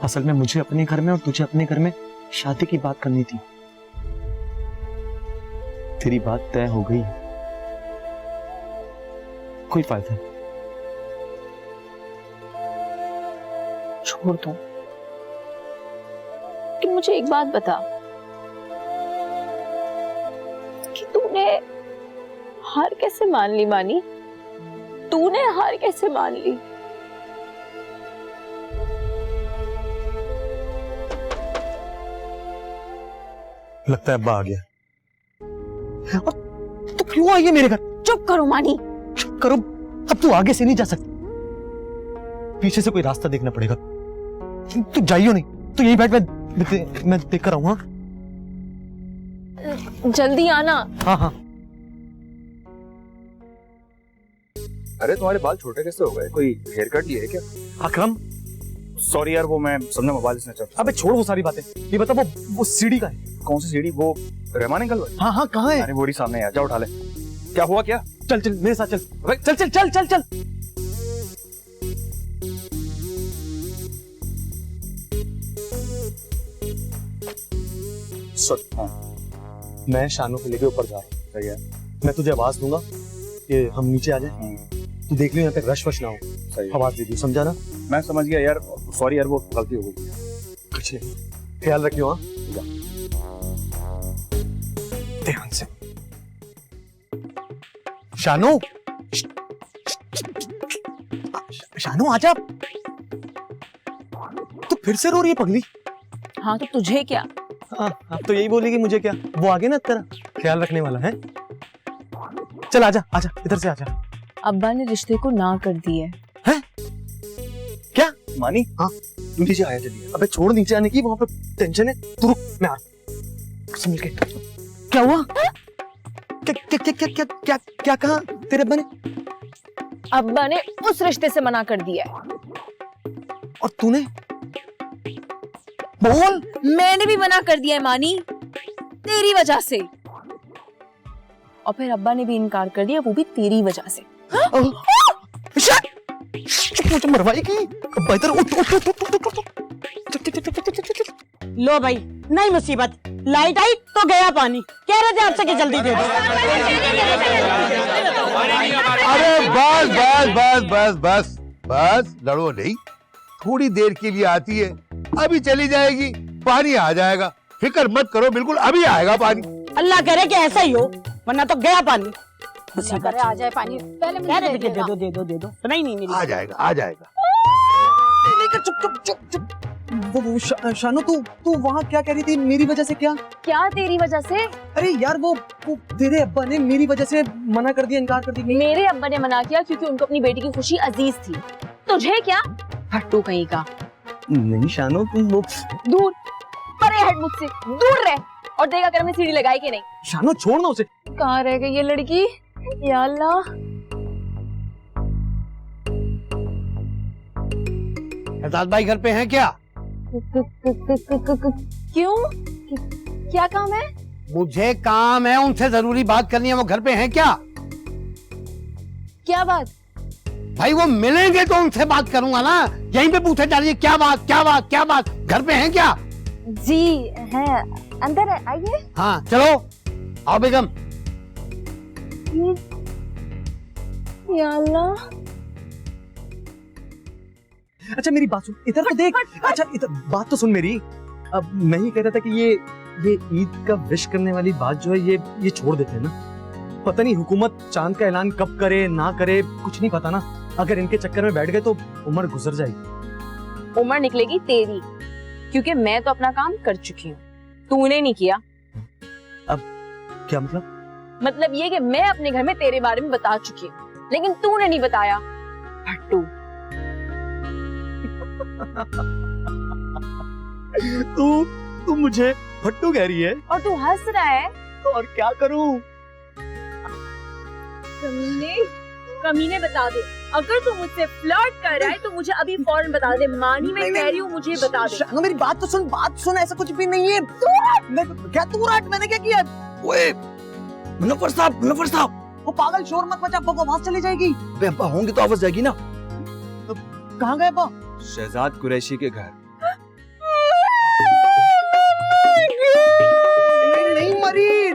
असल में मुझे अपने घर में और तुझे अपने घर में शादी की बात करनी थी। तेरी बात तय हो गई, कोई फायदा नहीं। छोड़ दो, कि मुझे एक बात बता कि तूने हार कैसे मान ली? मानी, तूने हार कैसे मान ली? लगता है अब्बा आ गया। तो क्यों आई है मेरे घर? चुप करो मानी, चुप करो। अब तू आगे से नहीं जा सकती, पीछे से कोई रास्ता देखना पड़ेगा। तू जाइयो नहीं, तू यही बैठ, मैं देख कर आऊँ। हाँ जल्दी आना। हाँ हाँ। अरे तुम्हारे बाल छोटे कैसे हो गए? कोई हेयर कट लिया है क्या? अकरम सॉरी यार, वो मैं समझा मोबाइल इसने चल। अबे छोड़ वो सारी बातें, ये बता वो सीढ़ी का है? कौन सी सीढ़ी? वो रहमान अंकल वाली? हाँ हाँ कहाँ है? अरे वो सामने यार, जा उठा ले। क्या हुआ क्या? चल चल मेरे साथ चल, चल चल चल चल चल। हाँ। मैं शानू को लेके ऊपर जा रहा हूँ। सही है। मैं तुझे आवाज दूंगा कि हम नीचे आ जाए, तू देख लियो यहाँ पे रश वश ना हो। सही है। आवाज दे दी, समझा ना? मैं समझ गया यार, सॉरी यार, वो गलती हो गई। कुछ नहीं, ख्याल रखियो। हाँ ध्यान से। शानू, शानू आजा। तू फिर से रो रही है पगली? हाँ तो तुझे क्या? हाँ अब तो यही बोलेगी मुझे क्या, वो आगे ना तेरा ख्याल रखने वाला है। चल आजा आजा, इधर से आजा। अब्बा ने रिश्ते को ना कर दी है। क्या मानी? हाँ तू नीचे आया जल्दी। अबे छोड़ नीचे आने की, वहां पे टेंशन है। तू रुक, मैं आ समझ के। क्या हुआ? क्या क्या क्या क्या क्या क्या क्या कहा तेरे अब्बा ने? अब्बा ने उस रिश्ते से मना कर दिया है। और तूने? बोल। मैंने भी मना कर दिया है मानी, तेरी वजह से। और फिर अब्बा ने भी इनकार कर दिया, वो भी तेरी वजह से। मुझे मरवाएगी। बेहतर उठ उठ उठ उठ। लो भाई, नहीं मुसीबत, लाइट आई तो गया पानी। कह रहे थे आपसे कि जल्दी दे दो। अरे बस बस बस बस बस बस, लड़ो नहीं, थोड़ी देर के लिए आती है, अभी चली जाएगी, पानी आ जाएगा, फिक्र मत करो, बिल्कुल अभी आएगा पानी। अल्लाह करे कि ऐसा ही हो, वरना तो गया पानी। आ जाए पानी, पहले मुझे दे दो दे दो दे दो, सुना ही नहीं मेरी। आ जाएगा आ जाएगा। चुप चुप चुप चुप। वो शानू तू वहाँ क्या कह रही थी? मेरी वजह से? क्या तेरी वजह से? अरे यार वो तेरे अब्बा ने मेरी वजह से मना कर दिया, इनकार कर दिया। मेरे अब्बा ने मना किया क्योंकि उनको अपनी बेटी की खुशी अजीज थी। तुझे क्या? हट्टू कहीं का। नहीं शानू, तुम वो दूर, परे हट मुझसे, दूर रह। और देखा कर हमने सीढ़ी लगाई कि नहीं। शानू छोड़ ना उसे। कहाँ रह गई ये लड़की? या अल्लाह। एजाज भाई घर पे हैं क्या? क्यों? क्या काम है? मुझे काम है, उनसे जरूरी बात करनी है, वो घर पे हैं क्या? क्या बात? भाई वो मिलेंगे तो उनसे बात करूंगा ना, यहीं पे पूछे जा रही है क्या बात क्या बात क्या बात, घर पे हैं क्या? जी है, अंदर आइए। हाँ चलो आओ बेगम। या अल्लाह। अच्छा मेरी बात सुन, इधर तो देख। अच्छा इधर बात तो सुन मेरी। अब मैं ही कह रहा था कि ये ईद का विश करने वाली बात जो है ये छोड़ देते हैं ना। पता नहीं हुकूमत चांद का ऐलान कब करे ना करे, कुछ नहीं पता ना। अगर इनके चक्कर में बैठ गए तो उम्र गुजर जाएगी। उम्र निकलेगी तेरी, क्योंकि मैं तो अपना काम कर चुकी हूँ, तूने नहीं किया। अब क्या मतलब? मतलब ये कि मैं अपने घर में तेरे बारे में बता चुकी हूँ, लेकिन तूने नहीं बताया। हट्टू। तू मुझे फट्टू कह रही है और तू हंस रहा है। तो और क्या करूं? कमीने बता दे, अगर तू मुझसे फ्लर्ट कर रहा है तो मुझे अभी फौरन बता दे। मानी मैं कह रही हूँ, मुझे बता दे। मेरी बात तो सुन, बात सुन, ऐसा कुछ भी नहीं है। क्या तू राट? मैंने क्या किया? ओए मुनव्वर साहब, वो पागल, शोर मत मचा, अब्बा को आवाज चली जाएगी। अब्बा होंगे तो आवाज जाएगी ना। तो कहाँ गए अब्बा? शहजाद कुरैशी के घर।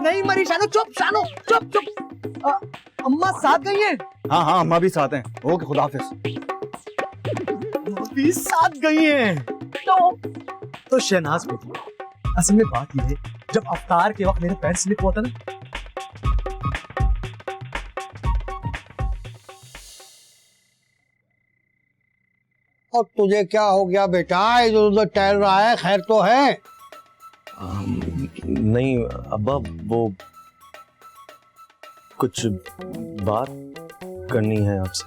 नहीं मरी शानू, चुप। अम्मा साथ गई है? हाँ अम्मा भी साथ हैं। ओके खुदा हाफिज। भी साथ गई हैं। तो शहनाज बेटी, असल में बात ये है, जब अफ्तार के वक्त मेरे पैर स्लिप हुआ था ना, और तुझे क्या हो गया बेटा, इधर उधर टहल रहा है, खैर तो है? नहीं अब्बा, वो कुछ बात करनी है आपसे।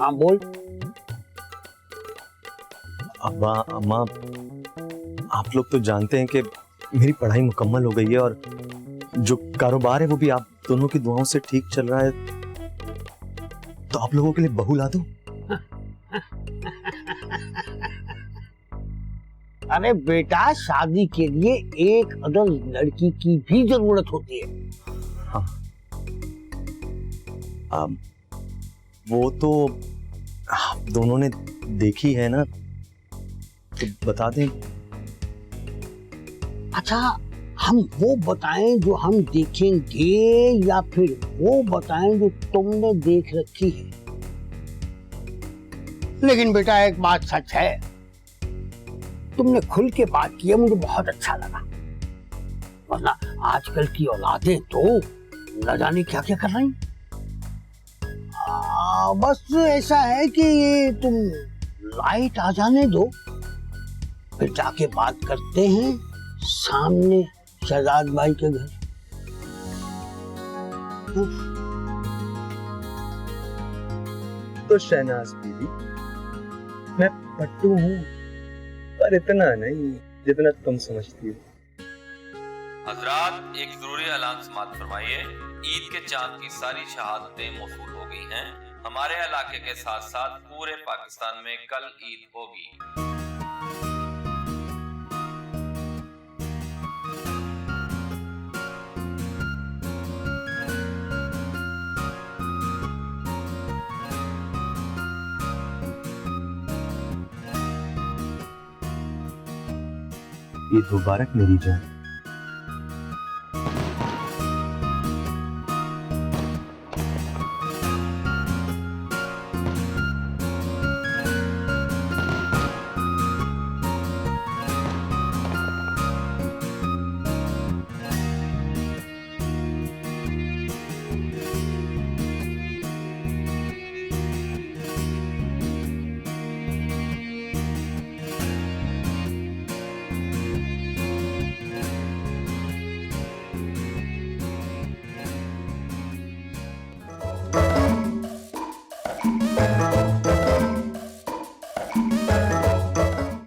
हाँ बोल। अब्बा अम्मा, आप लोग तो जानते हैं कि मेरी पढ़ाई मुकम्मल हो गई है और जो कारोबार है वो भी आप दोनों की दुआओं से ठीक चल रहा है। तो आप लोगों के लिए बहू ला दूं? अरे बेटा, शादी के लिए एक अदल लड़की की भी जरूरत होती है। हाँ, वो तो आप दोनों ने देखी है ना, तो बता दें। अच्छा, हम वो बताएं जो हम देखेंगे या फिर वो बताएं जो तुमने देख रखी है? लेकिन बेटा एक बात सच है, तुमने खुल के बात की है, मुझे बहुत अच्छा लगा। वरना आजकल की औलादें तो न जाने क्या क्या कर रही। बस ऐसा है कि ये तुम लाइट आ जाने दो, फिर जाके बात करते हैं सामने शहजाद भाई के घर। तो शहनाज बीवी, मैं पट्टू हूँ, पर इतना नहीं जितना तुम समझती हो। हजरात, एक जरूरी ऐलान समाअत फरमाइए। ईद के चांद की सारी शहादतें मौसूल हो गई हैं। हमारे इलाके के साथ साथ पूरे पाकिस्तान में कल ईद होगी। ईद मुबारक मेरी जान।